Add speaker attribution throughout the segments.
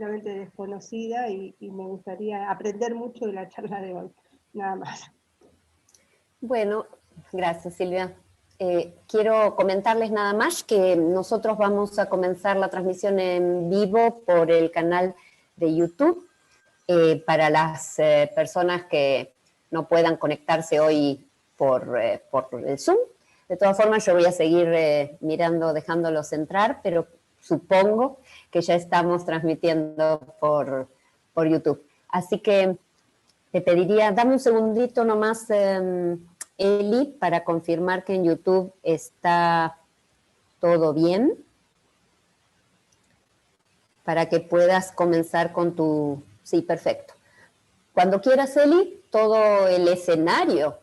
Speaker 1: completamente desconocida y me gustaría aprender mucho de la charla de hoy, nada más.
Speaker 2: Bueno, gracias Silvia. Quiero comentarles nada más que nosotros vamos a comenzar la transmisión en vivo por el canal de YouTube. Para las personas que no puedan conectarse hoy por el Zoom. De todas formas, yo voy a seguir mirando, dejándolos entrar, pero supongo que ya estamos transmitiendo por YouTube. Así que te pediría, dame un segundito nomás, Eli, para confirmar que en YouTube está todo bien, para que puedas comenzar con tu... Sí, perfecto. Cuando quieras, Eli, todo el escenario,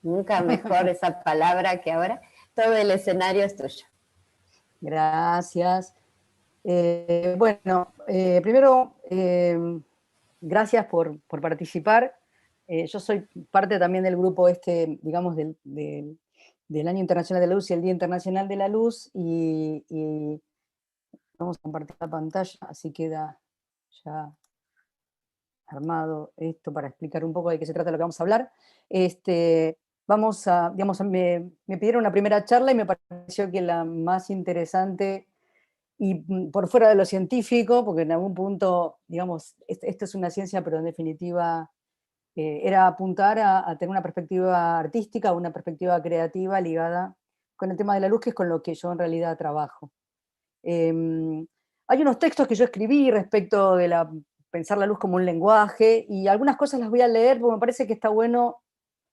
Speaker 2: nunca mejor esa palabra que ahora, todo el escenario es tuyo.
Speaker 3: Gracias. Bueno, primero, gracias por participar. Yo soy parte también del grupo digamos, del Año Internacional de la Luz y el Día Internacional de la Luz, y vamos a compartir la pantalla, así queda ya armado esto para explicar un poco de qué se trata lo que vamos a hablar. Vamos a, digamos, me pidieron una primera charla y me pareció que la más interesante, y por fuera de lo científico, porque en algún punto, digamos, esto es una ciencia, pero en definitiva era apuntar a tener una perspectiva artística, una perspectiva creativa ligada con el tema de la luz, que es con lo que yo en realidad trabajo. Hay unos textos que yo escribí respecto de pensar la luz como un lenguaje, y algunas cosas las voy a leer porque me parece que está bueno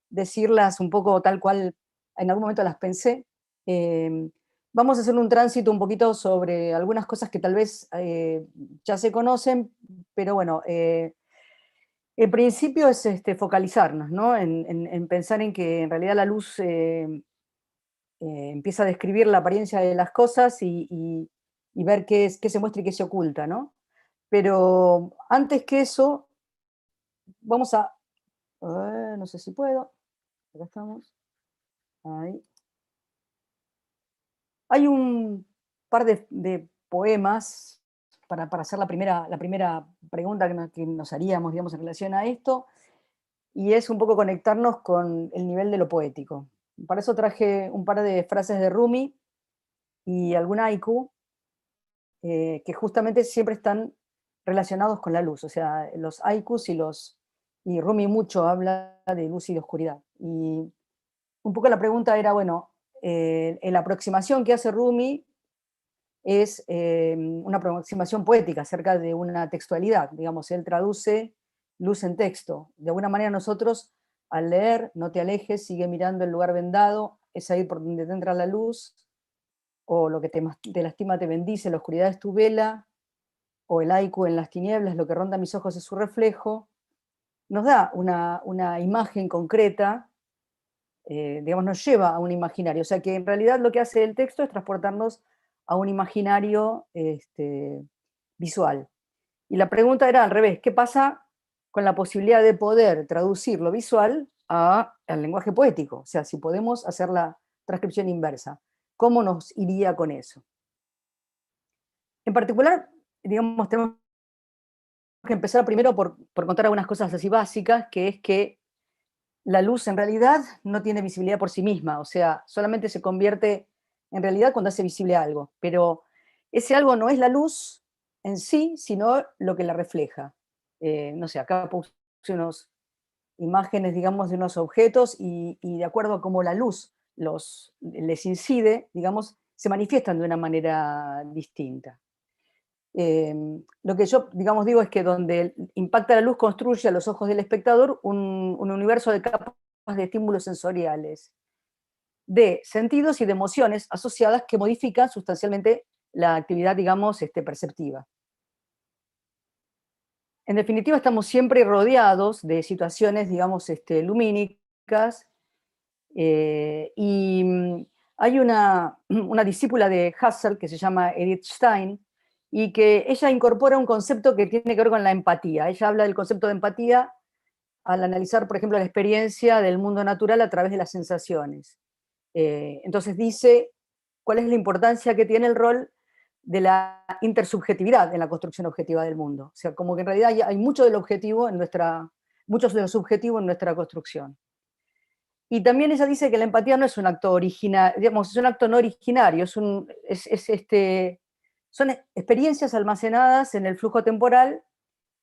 Speaker 3: decirlas un poco tal cual en algún momento las pensé. Vamos a hacer un tránsito un poquito sobre algunas cosas que tal vez ya se conocen, pero bueno, en principio es focalizarnos, ¿no? En pensar en que en realidad la luz empieza a describir la apariencia de las cosas y ver qué se muestra y qué se oculta, ¿no? Pero antes que eso, vamos a ver, no sé si puedo, acá estamos, ahí. Hay un par de poemas para hacer la primera pregunta que nos haríamos, digamos, en relación a esto, y es un poco conectarnos con el nivel de lo poético. Para eso traje un par de frases de Rumi y algún haiku, que justamente siempre están relacionados con la luz. O sea, los haikus y Rumi mucho habla de luz y de oscuridad. Y un poco la pregunta era, bueno, en la aproximación que hace Rumi es una aproximación poética acerca de una textualidad. Digamos, él traduce luz en texto. De alguna manera nosotros, al leer, no te alejes, sigue mirando el lugar vendado, es ahí por donde te entra la luz, o lo que te lastima te bendice, la oscuridad es tu vela, o el haiku en las tinieblas, lo que ronda mis ojos es su reflejo, nos da una imagen concreta, digamos, nos lleva a un imaginario. O sea que en realidad lo que hace el texto es transportarnos a un imaginario visual. Y la pregunta era al revés, ¿qué pasa con la posibilidad de poder traducir lo visual al lenguaje poético? O sea, si podemos hacer la transcripción inversa, ¿cómo nos iría con eso? En particular, digamos, tenemos que empezar primero por contar algunas cosas así básicas, que es que la luz en realidad no tiene visibilidad por sí misma, o sea, solamente se convierte en realidad cuando hace visible algo, pero ese algo no es la luz en sí, sino lo que la refleja. No sé, acá puse unas imágenes, digamos, de unos objetos y de acuerdo a cómo la luz les incide, digamos, se manifiestan de una manera distinta. Lo que yo, digamos, digo es que donde impacta la luz construye a los ojos del espectador un universo de capas de estímulos sensoriales, de sentidos y de emociones asociadas que modifican sustancialmente la actividad, digamos, perceptiva. En definitiva, estamos siempre rodeados de situaciones, digamos, lumínicas, y hay una discípula de Husserl que se llama Edith Stein, y que ella incorpora un concepto que tiene que ver con la empatía. Ella habla del concepto de empatía al analizar, por ejemplo, la experiencia del mundo natural a través de las sensaciones. Entonces dice cuál es la importancia que tiene el rol de la intersubjetividad en la construcción objetiva del mundo. O sea, como que en realidad hay mucho del objetivo en mucho de lo subjetivo en nuestra construcción. Y también ella dice que la empatía no es un acto original, digamos, es un acto no originario, son experiencias almacenadas en el flujo temporal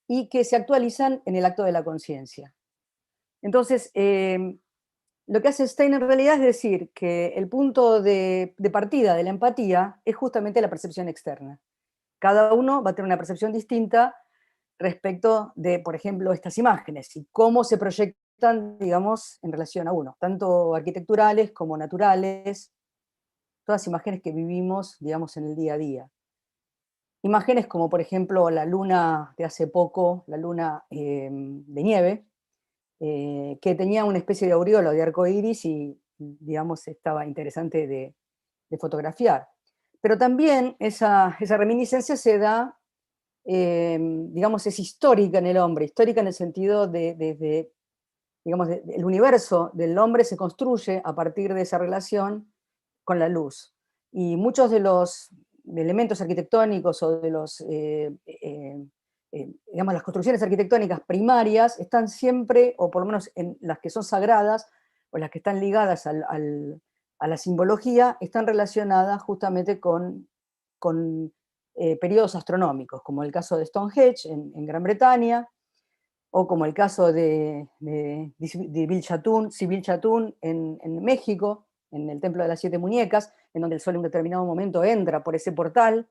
Speaker 3: y que se actualizan en el acto de la conciencia. Entonces, lo que hace Stein en realidad es decir que el punto de partida de la empatía es justamente la percepción externa. Cada uno va a tener una percepción distinta respecto de, por ejemplo, estas imágenes y cómo se proyectan, digamos, en relación a uno, tanto arquitecturales como naturales, todas imágenes que vivimos, digamos, en el día a día. Imágenes como, por ejemplo, la luna de hace poco, la luna de nieve, que tenía una especie de aureola de arco iris y, digamos, estaba interesante de fotografiar. Pero también esa reminiscencia se da, digamos, es histórica en el hombre, histórica en el sentido de digamos, el universo del hombre se construye a partir de esa relación con la luz. Y muchos de los elementos arquitectónicos o de los, digamos, las construcciones arquitectónicas primarias están siempre, o por lo menos en las que son sagradas, o las que están ligadas a la simbología, están relacionadas justamente con periodos astronómicos, como el caso de Stonehenge en Gran Bretaña, o como el caso de Sibil Chatún en México, en el Templo de las Siete Muñecas, en donde el sol en un determinado momento entra por ese portal,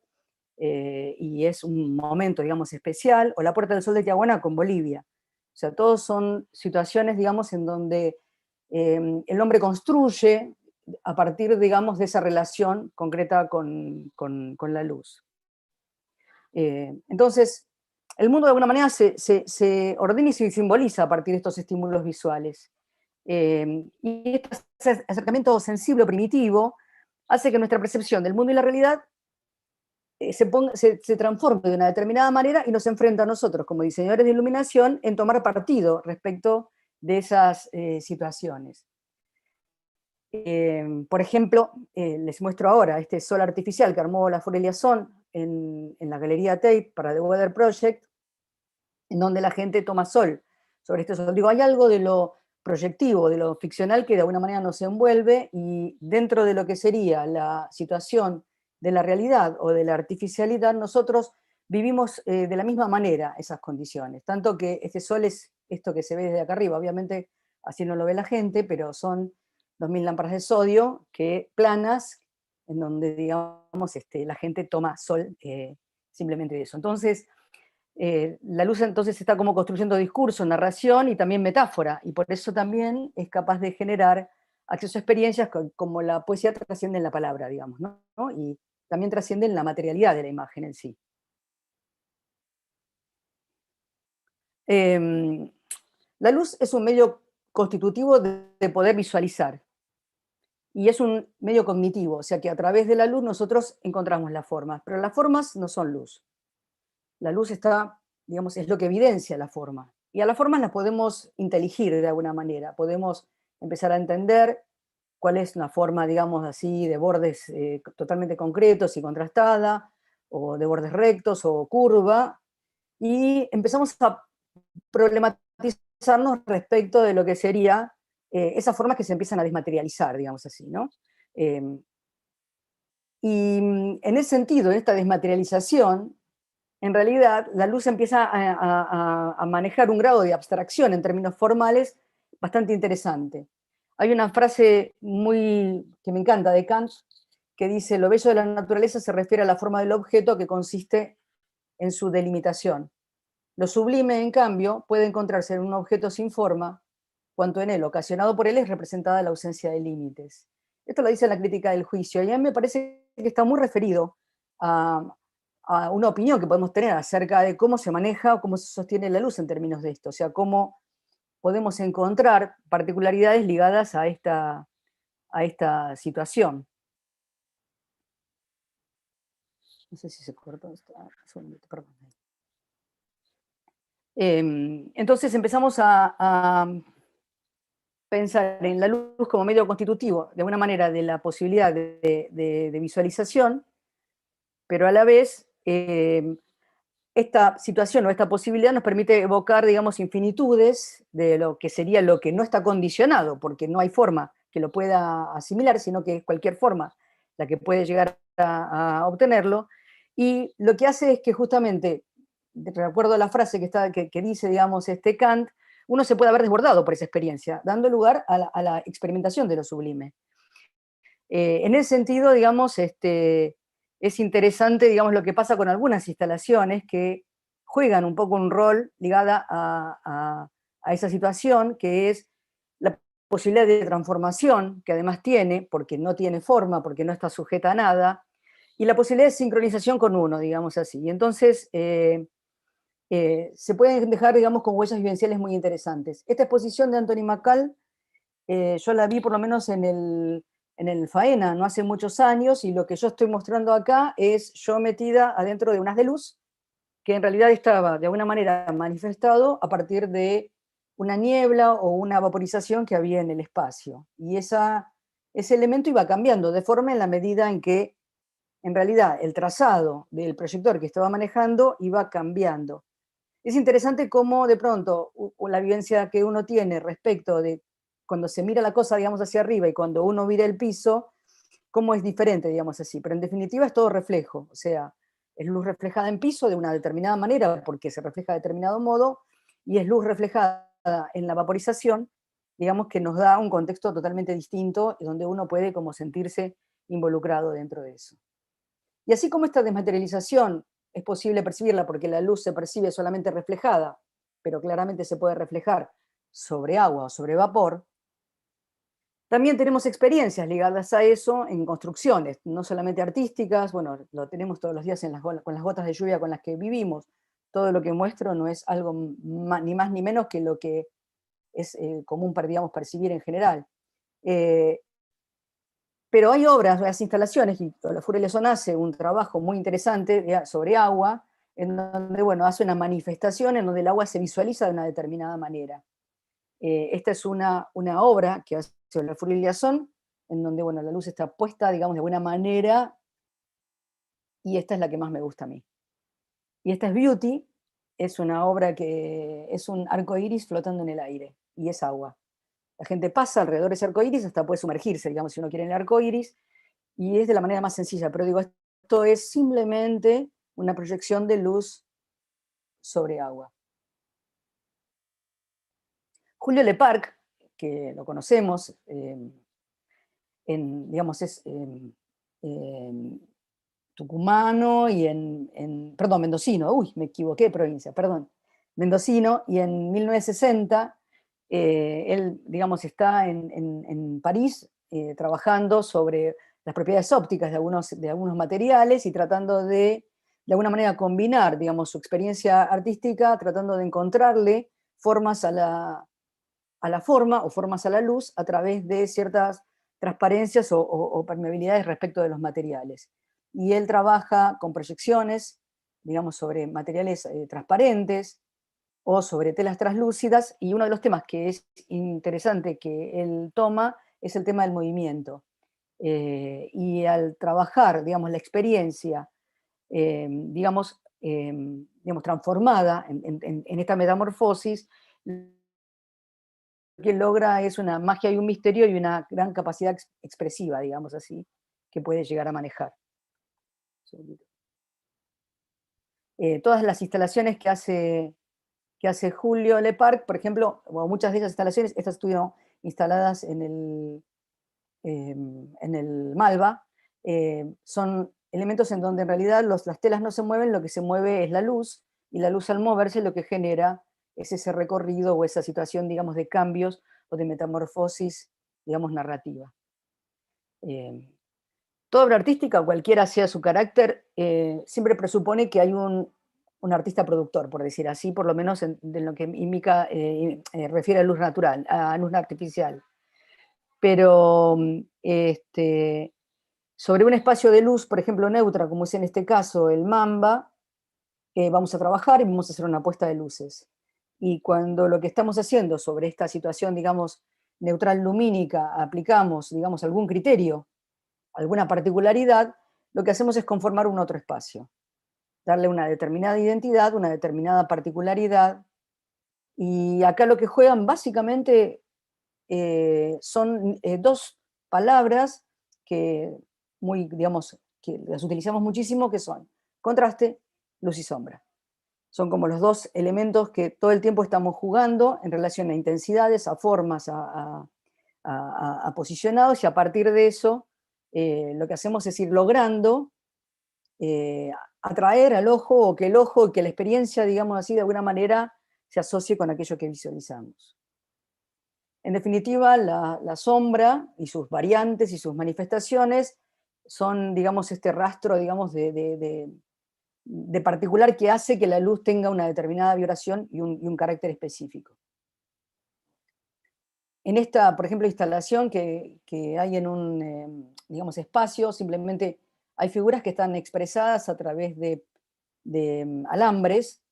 Speaker 3: y es un momento, digamos, especial, o la Puerta del Sol de Tiahuanaco en Bolivia. O sea, todos son situaciones, digamos, en donde el hombre construye a partir, digamos, de esa relación concreta con la luz. Entonces, el mundo de alguna manera se ordena y se simboliza a partir de estos estímulos visuales. Y este acercamiento sensible o primitivo hace que nuestra percepción del mundo y la realidad se transforme de una determinada manera y nos enfrenta a nosotros, como diseñadores de iluminación, en tomar partido respecto de esas situaciones. Por ejemplo, les muestro ahora este sol artificial que armó la Forelia Son en la Galería Tate para The Weather Project, en donde la gente toma sol sobre este sol. Digo, hay algo de lo proyectivo, de lo ficcional que de alguna manera nos envuelve, y dentro de lo que sería la situación de la realidad o de la artificialidad, nosotros vivimos de la misma manera esas condiciones. Tanto que este sol es esto que se ve desde acá arriba, obviamente así no lo ve la gente, pero son 2000 lámparas de sodio que planas, en donde, digamos, la gente toma sol simplemente de eso. Entonces, la luz entonces está como construyendo discurso, narración y también metáfora, y por eso también es capaz de generar acceso a experiencias como la poesía trasciende en la palabra, digamos, ¿no? Y también trasciende en la materialidad de la imagen en sí. La luz es un medio constitutivo de poder visualizar, y es un medio cognitivo, o sea que a través de la luz nosotros encontramos las formas, pero las formas no son luz. La luz está, digamos, es lo que evidencia la forma. Y a las formas las podemos inteligir de alguna manera, podemos empezar a entender cuál es una forma, digamos así, de bordes totalmente concretos y contrastada, o de bordes rectos o curva, y empezamos a problematizarnos respecto de lo que sería esas formas que se empiezan a desmaterializar, digamos así, ¿no? Y en ese sentido, en esta desmaterialización, en realidad la luz empieza a manejar un grado de abstracción en términos formales bastante interesante. Hay una frase que me encanta de Kant, que dice: lo bello de la naturaleza se refiere a la forma del objeto que consiste en su delimitación. Lo sublime, en cambio, puede encontrarse en un objeto sin forma, cuanto en él, ocasionado por él, es representada la ausencia de límites. Esto lo dice la crítica del juicio, y a mí me parece que está muy referido a una opinión que podemos tener acerca de cómo se maneja o cómo se sostiene la luz en términos de esto, o sea, cómo podemos encontrar particularidades ligadas a esta situación. No sé si se cortó esto. Perdón. Entonces empezamos a pensar en la luz como medio constitutivo, de alguna manera, de la posibilidad de visualización, pero a la vez esta situación o esta posibilidad nos permite evocar, digamos, infinitudes de lo que sería lo que no está condicionado, porque no hay forma que lo pueda asimilar, sino que es cualquier forma la que puede llegar a obtenerlo, y lo que hace es que justamente, de acuerdo a la frase que dice, digamos, Kant, uno se puede haber desbordado por esa experiencia, dando lugar a la experimentación de lo sublime. En ese sentido, digamos, es interesante, digamos, lo que pasa con algunas instalaciones que juegan un poco un rol ligada a esa situación, que es la posibilidad de transformación, que además tiene, porque no tiene forma, porque no está sujeta a nada, y la posibilidad de sincronización con uno, digamos así. Y entonces se pueden dejar, digamos, con huellas vivenciales muy interesantes. Esta exposición de Anthony McCall, yo la vi por lo menos en el Faena, no hace muchos años, y lo que yo estoy mostrando acá es yo metida adentro de un haz de luz, que en realidad estaba de alguna manera manifestado a partir de una niebla o una vaporización que había en el espacio. Y ese elemento iba cambiando de forma en la medida en que, en realidad, el trazado del proyector que estaba manejando iba cambiando. Es interesante cómo de pronto la vivencia que uno tiene respecto de cuando se mira la cosa, digamos, hacia arriba y cuando uno mira el piso, cómo es diferente, digamos así. Pero en definitiva es todo reflejo, o sea, es luz reflejada en piso de una determinada manera porque se refleja de determinado modo, y es luz reflejada en la vaporización, digamos, que nos da un contexto totalmente distinto y donde uno puede como sentirse involucrado dentro de eso. Y así como esta desmaterialización es posible percibirla porque la luz se percibe solamente reflejada, pero claramente se puede reflejar sobre agua o sobre vapor, también tenemos experiencias ligadas a eso en construcciones, no solamente artísticas, bueno, lo tenemos todos los días con las gotas de lluvia con las que vivimos. Todo lo que muestro no es algo ni más ni menos que lo que es común, digamos, percibir en general. Pero hay obras, las instalaciones, y Olafur Eliasson hace un trabajo muy interesante sobre agua, en donde, bueno, hace una manifestación en donde el agua se visualiza de una determinada manera. Esta es una obra que hace Olafur Eliasson, en donde, bueno, la luz está puesta, digamos, de buena manera, y esta es la que más me gusta a mí. Y esta es Beauty, es una obra que es un arco iris flotando en el aire, y es agua. La gente pasa alrededor de ese arco iris, hasta puede sumergirse, digamos, si uno quiere en el arco iris, y es de la manera más sencilla, pero digo, esto es simplemente una proyección de luz sobre agua. Julio Leparc, que lo conocemos, digamos, es tucumano y perdón, mendocino, uy, me equivoqué de provincia, perdón, mendocino, y en 1960 él, digamos, está en París trabajando sobre las propiedades ópticas de algunos materiales y tratando de alguna manera combinar, digamos, su experiencia artística, tratando de encontrarle formas a la forma o formas a la luz a través de ciertas transparencias o permeabilidades respecto de los materiales. Y él trabaja con proyecciones, digamos, sobre materiales transparentes o sobre telas translúcidas, y uno de los temas que es interesante que él toma es el tema del movimiento. Y al trabajar, digamos, la experiencia, digamos, transformada en esta metamorfosis, lo que logra es una magia y un misterio y una gran capacidad expresiva, digamos así, que puede llegar a manejar. Todas las instalaciones que hace Julio Leparc, por ejemplo, bueno, muchas de esas instalaciones, estas estuvieron instaladas en el Malva, son elementos en donde en realidad las telas no se mueven, lo que se mueve es la luz, y la luz al moverse lo que genera es ese recorrido o esa situación, digamos, de cambios o de metamorfosis, digamos, narrativa. Toda obra artística, cualquiera sea su carácter, siempre presupone que hay un artista productor, por decir así, por lo menos en lo que refiere a luz natural, a luz artificial. Pero sobre un espacio de luz, por ejemplo, neutra, como es en este caso el Mamba, vamos a trabajar y vamos a hacer una puesta de luces. Y cuando lo que estamos haciendo sobre esta situación, digamos, neutral lumínica, aplicamos, digamos, algún criterio, alguna particularidad, lo que hacemos es conformar un otro espacio, darle una determinada identidad, una determinada particularidad, y acá lo que juegan básicamente son dos palabras que digamos, que las utilizamos muchísimo, que son contraste, luz y sombra. Son como los dos elementos que todo el tiempo estamos jugando en relación a intensidades, a formas, a posicionados, y a partir de eso lo que hacemos es ir logrando atraer al ojo, o que el ojo, que la experiencia, digamos así, de alguna manera se asocie con aquello que visualizamos. En definitiva, la sombra y sus variantes y sus manifestaciones son, digamos, este rastro, digamos, de particular que hace que la luz tenga una determinada vibración y un carácter específico. En esta, por ejemplo, instalación que hay en un, digamos, espacio, simplemente hay figuras que están expresadas a través de alambres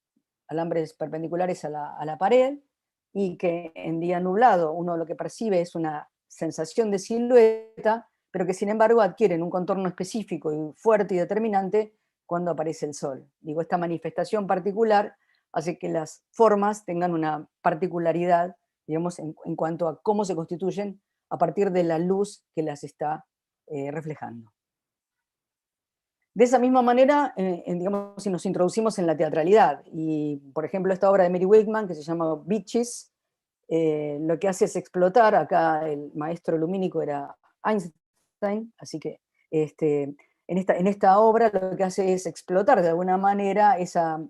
Speaker 3: perpendiculares a la pared, y que en día nublado uno lo que percibe es una sensación de silueta, pero que sin embargo adquieren un contorno específico y fuerte y determinante cuando aparece el sol. Digo, esta manifestación particular hace que las formas tengan una particularidad, digamos, en cuanto a cómo se constituyen a partir de la luz que las está reflejando. De esa misma manera, digamos, si nos introducimos en la teatralidad, y por ejemplo esta obra de Mary Wigman, que se llama Beaches, lo que hace es explotar, acá el maestro lumínico era Einstein, así que en esta obra lo que hace es explotar de alguna manera esa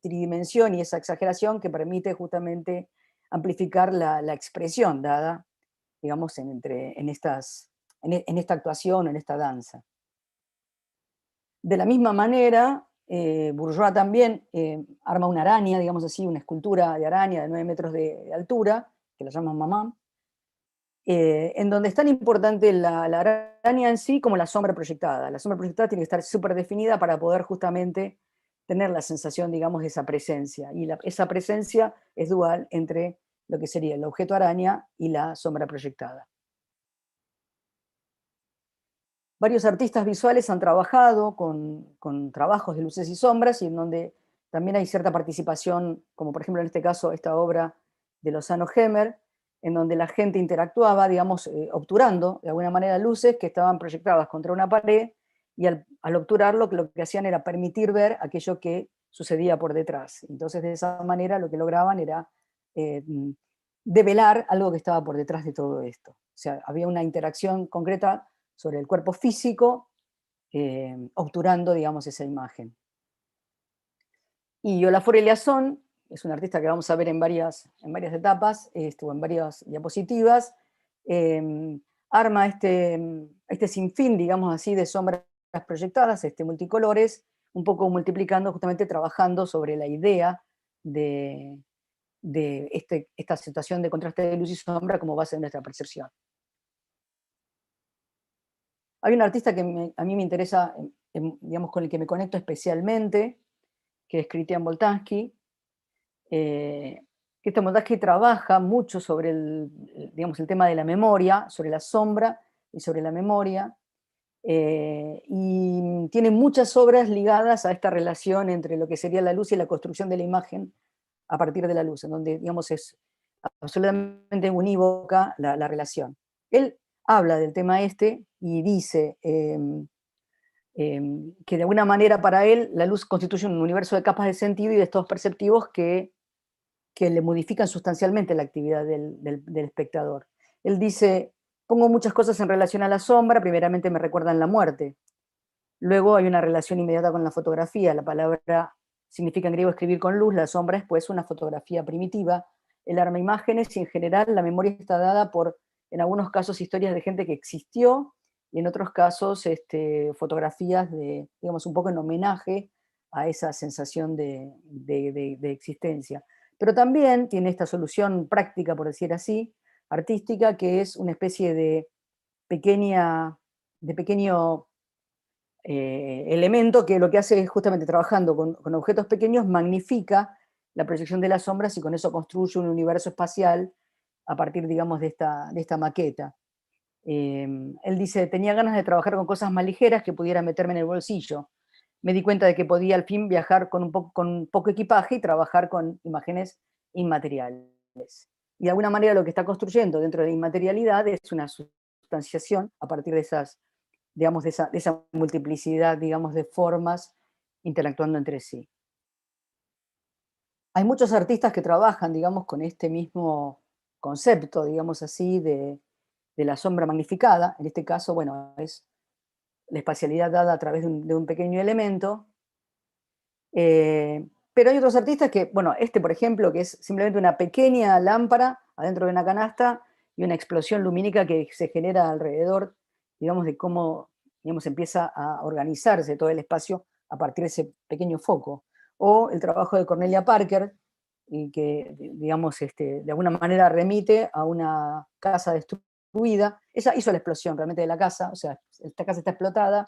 Speaker 3: tridimensión y esa exageración que permite justamente amplificar la expresión dada, digamos, en esta actuación, en esta danza. De la misma manera, Bourgeois también arma una araña, digamos así, una escultura de araña de 9 metros de altura, que la llaman Mamá, en donde es tan importante la araña en sí como la sombra proyectada. La sombra proyectada tiene que estar súper definida para poder justamente tener la sensación, digamos, de esa presencia. Y esa presencia es dual entre lo que sería el objeto araña y la sombra proyectada. Varios artistas visuales han trabajado con trabajos de luces y sombras, y en donde también hay cierta participación, como por ejemplo en este caso esta obra de Lozano Hemmer, en donde la gente interactuaba, digamos, obturando de alguna manera luces que estaban proyectadas contra una pared, y al obturarlo lo que hacían era permitir ver aquello que sucedía por detrás. Entonces de esa manera lo que lograban era develar algo que estaba por detrás de todo esto. O sea, había una interacción concreta sobre el cuerpo físico, obturando, digamos, esa imagen. Y Olafur Eliasson es un artista que vamos a ver en varias etapas, estuvo en varias diapositivas, arma este sinfín, digamos así, de sombras proyectadas, multicolores, un poco multiplicando, justamente trabajando sobre la idea de esta situación de contraste de luz y sombra como base de nuestra percepción. Hay un artista que a mí me interesa, digamos, con el que me conecto especialmente, que es Christian Boltanski. Christian Boltanski trabaja mucho sobre digamos, el tema de la memoria, sobre la sombra y sobre la memoria, y tiene muchas obras ligadas a esta relación entre lo que sería la luz y la construcción de la imagen a partir de la luz, en donde, digamos, es absolutamente unívoca la relación. Él habla del tema y dice que de alguna manera para él la luz constituye un universo de capas de sentido y de estados perceptivos que le modifican sustancialmente la actividad del espectador. Él dice: pongo muchas cosas en relación a la sombra, primeramente me recuerdan la muerte. Luego hay una relación inmediata con la fotografía. La palabra significa en griego escribir con luz, la sombra es pues una fotografía primitiva. Él arma imágenes y en general la memoria está dada por, en algunos casos, historias de gente que existió, y en otros casos fotografías digamos, un poco en homenaje a esa sensación de existencia. Pero también tiene esta solución práctica, por decir así, artística, que es una especie de pequeño elemento que lo que hace es, justamente trabajando con objetos pequeños, magnifica la proyección de las sombras y con eso construye un universo espacial a partir, digamos, de esta maqueta. Él dice, tenía ganas de trabajar con cosas más ligeras que pudiera meterme en el bolsillo. Me di cuenta de que podía al fin viajar con poco equipaje y trabajar con imágenes inmateriales. Y de alguna manera lo que está construyendo dentro de la inmaterialidad es una sustanciación a partir de esas, digamos, de esa multiplicidad, digamos, de formas interactuando entre sí. Hay muchos artistas que trabajan, digamos, con este mismo concepto, digamos así, de la sombra magnificada. En este caso, bueno, es la espacialidad dada a través de un pequeño elemento. Pero hay otros artistas que, bueno, por ejemplo, que es simplemente una pequeña lámpara adentro de una canasta y una explosión lumínica que se genera alrededor, digamos, de cómo, digamos, empieza a organizarse todo el espacio a partir de ese pequeño foco. O el trabajo de Cornelia Parker, y que, digamos, de alguna manera remite a una casa destruida. Ella hizo la explosión realmente de la casa, o sea, esta casa está explotada,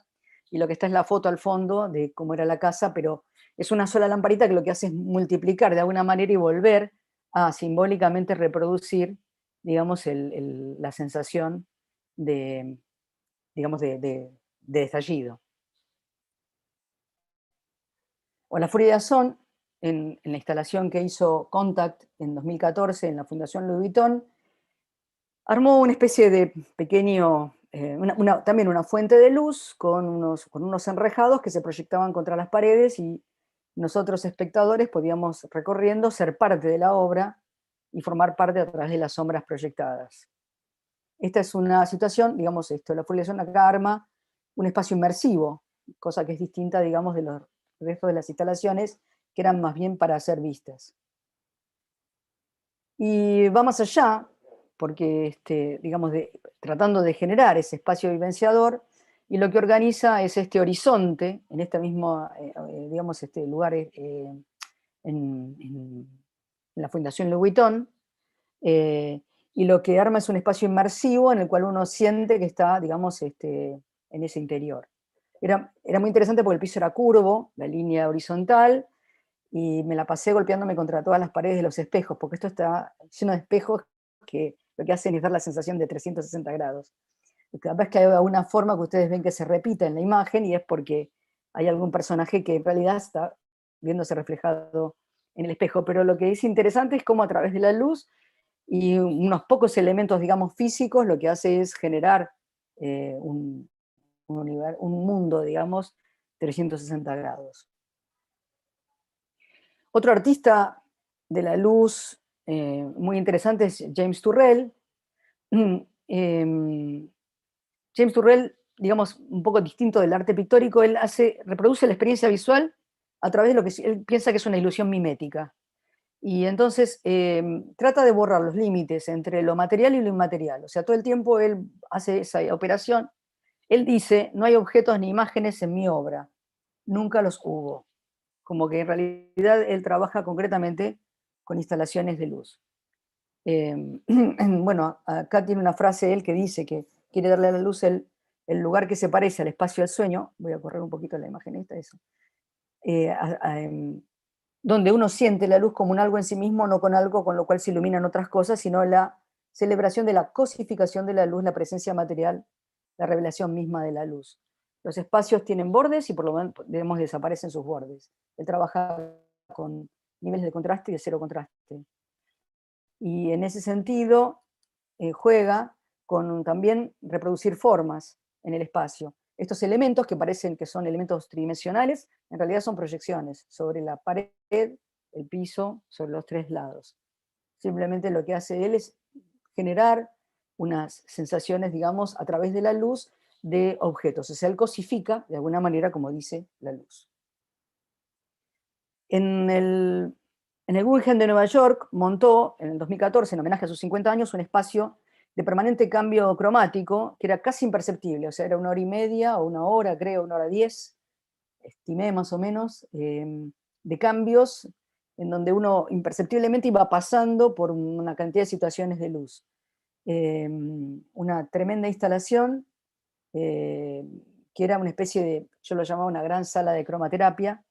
Speaker 3: y lo que está es la foto al fondo de cómo era la casa, pero es una sola lamparita que lo que hace es multiplicar de alguna manera y volver a simbólicamente reproducir, digamos, la sensación de, digamos, de estallido. O la Furia de Azón, en la instalación que hizo Contact en 2014 en la Fundación Louis Vuitton, armó una especie de pequeño, también una fuente de luz con unos enrejados que se proyectaban contra las paredes, y nosotros espectadores podíamos, recorriendo, ser parte de la obra y formar parte a través de las sombras proyectadas. Esta es una situación, digamos, la Furia de Azón acá arma un espacio inmersivo, cosa que es distinta, digamos, de los restos de las instalaciones, que eran más bien para ser vistas. Y va más allá, porque digamos, tratando de generar ese espacio vivenciador, y lo que organiza es este horizonte, en este mismo, digamos, lugar en la Fundación Louis Vuitton, y lo que arma es un espacio inmersivo en el cual uno siente que está, digamos, en ese interior. Era muy interesante porque el piso era curvo, la línea horizontal, y me la pasé golpeándome contra todas las paredes de los espejos, porque esto está lleno de espejos que lo que hacen es dar la sensación de 360 grados. Capaz que hay alguna forma que ustedes ven que se repita en la imagen, y es porque hay algún personaje que en realidad está viéndose reflejado en el espejo. Pero lo que es interesante es cómo a través de la luz y unos pocos elementos, digamos, físicos, lo que hace es generar un mundo, digamos, 360 grados. Otro artista de la luz muy interesante es James Turrell. James Turrell, digamos, un poco distinto del arte pictórico, él reproduce la experiencia visual a través de lo que él piensa que es una ilusión mimética. Y entonces trata de borrar los límites entre lo material y lo inmaterial. O sea, todo el tiempo él hace esa operación. Él dice, no hay objetos ni imágenes en mi obra, nunca los hubo. Como que en realidad él trabaja concretamente con instalaciones de luz. Bueno, acá tiene una frase él que dice que quiere darle a la luz el lugar que se parece al espacio del sueño. Voy a correr un poquito la imagen esta, eso. Donde uno siente la luz como un algo en sí mismo, no con algo con lo cual se iluminan otras cosas, sino la celebración de la cosificación de la luz, la presencia material, la revelación misma de la luz. Los espacios tienen bordes y por lo menos desaparecen sus bordes. Él trabaja con niveles de contraste y de cero contraste. Y en ese sentido juega con también reproducir formas en el espacio. Estos elementos que parecen que son elementos tridimensionales, en realidad son proyecciones sobre la pared, el piso, sobre los tres lados. Simplemente lo que hace él es generar unas sensaciones, digamos, a través de la luz de objetos. O sea, él cosifica de alguna manera, como dice la luz. En el Guggenheim de Nueva York montó en el 2014, en homenaje a sus 50 años, un espacio de permanente cambio cromático que era casi imperceptible, o sea, era 1 hora y media o 1 hora, creo, 1 hora 10, estimé más o menos, de cambios en donde uno imperceptiblemente iba pasando por una cantidad de situaciones de luz. Una tremenda instalación que era una especie de, yo lo llamaba una gran sala de cromaterapia,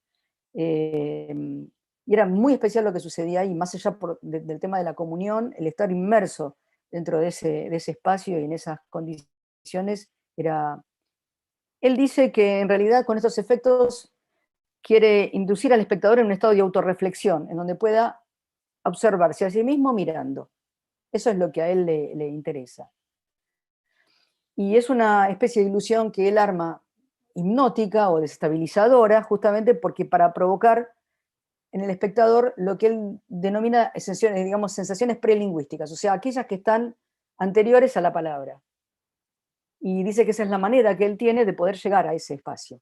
Speaker 3: y era muy especial lo que sucedía ahí, más allá del tema de la comunión, el estar inmerso dentro de ese espacio y en esas condiciones exposiciones era... Él dice que en realidad con estos efectos quiere inducir al espectador en un estado de autorreflexión, en donde pueda observarse a sí mismo mirando. Eso es lo que a él le interesa. Y es una especie de ilusión que él arma hipnótica o desestabilizadora, justamente porque para provocar en el espectador lo que él denomina digamos, sensaciones prelingüísticas, o sea, aquellas que están anteriores a la palabra. Y dice que esa es la manera que él tiene de poder llegar a ese espacio.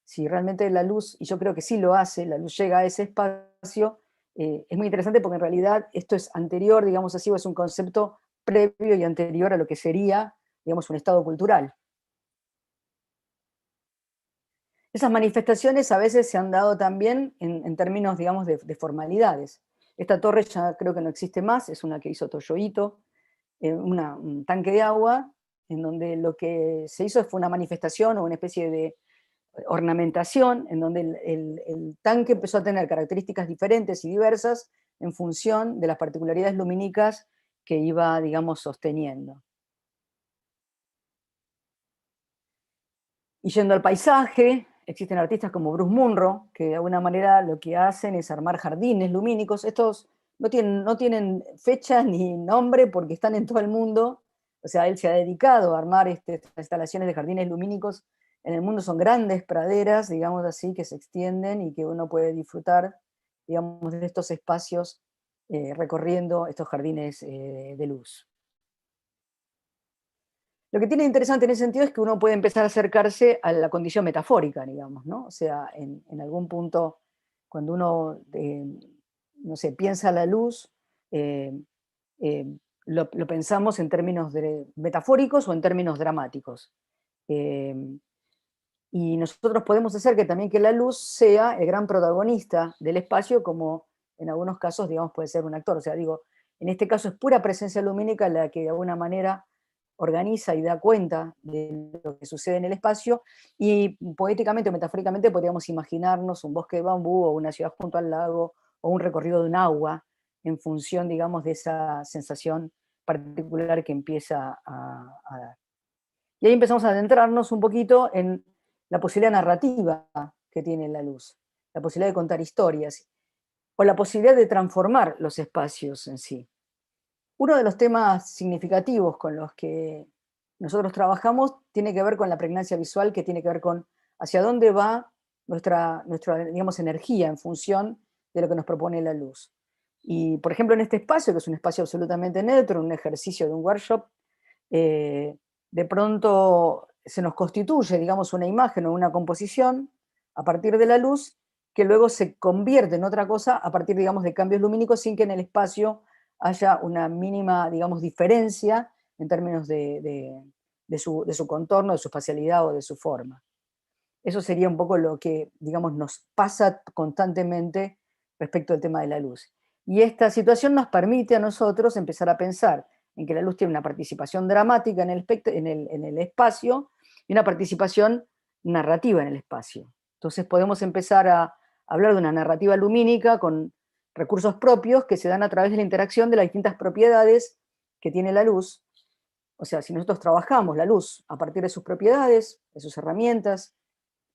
Speaker 3: Si realmente la luz, y yo creo que sí lo hace, la luz llega a ese espacio, es muy interesante porque en realidad esto es anterior, digamos así, o es un concepto previo y anterior a lo que sería, digamos, un estado cultural. Esas manifestaciones a veces se han dado también en términos, digamos, de formalidades. Esta torre ya creo que no existe más, es una que hizo Toyo Ito, un tanque de agua, en donde lo que se hizo fue una manifestación o una especie de ornamentación, en donde el tanque empezó a tener características diferentes y diversas en función de las particularidades lumínicas que iba, digamos, sosteniendo. Y yendo al paisaje, existen artistas como Bruce Munro, que de alguna manera lo que hacen es armar jardines lumínicos. Estos no tienen fecha ni nombre porque están en todo el mundo. O sea, él se ha dedicado a armar estas instalaciones de jardines lumínicos. En el mundo son grandes praderas, digamos así, que se extienden y que uno puede disfrutar, digamos, de estos espacios recorriendo estos jardines de luz. Lo que tiene interesante en ese sentido es que uno puede empezar a acercarse a la condición metafórica, digamos, ¿no? O sea, en algún punto, cuando uno, no sé, piensa la luz, eh, eh, lo pensamos en términos metafóricos o en términos dramáticos. Eh, y nosotros podemos hacer que también que la luz sea el gran protagonista del espacio, como en algunos casos, digamos, puede ser un actor. O sea, digo, en este caso es pura presencia lumínica la que de alguna manera organiza y da cuenta de lo que sucede en el espacio, y poéticamente o metafóricamente podríamos imaginarnos un bosque de bambú o una ciudad junto al lago o un recorrido de un agua en función, digamos, de esa sensación particular que empieza a dar. Y ahí empezamos a adentrarnos un poquito en la posibilidad narrativa que tiene la luz, la posibilidad de contar historias o la posibilidad de transformar los espacios en sí. Uno de los temas significativos con los que nosotros trabajamos tiene que ver con la pregnancia visual, que tiene que ver con hacia dónde va nuestra digamos, energía en función de lo que nos propone la luz. Y, por ejemplo, en este espacio, que es un espacio absolutamente neutro, un ejercicio de un workshop, de pronto se nos constituye, digamos, una imagen o una composición a partir de la luz, que luego se convierte en otra cosa a partir, digamos, de cambios lumínicos sin que en el espacio haya una mínima, digamos, diferencia en términos de su contorno, de su espacialidad o de su forma. Eso sería un poco lo que, digamos, nos pasa constantemente respecto al tema de la luz. Y esta situación nos permite a nosotros empezar a pensar en que la luz tiene una participación dramática en el espacio y una participación narrativa en el espacio. Entonces podemos empezar a hablar de una narrativa lumínica con recursos propios que se dan a través de la interacción de las distintas propiedades que tiene la luz. O sea, si nosotros trabajamos la luz a partir de sus propiedades, de sus herramientas,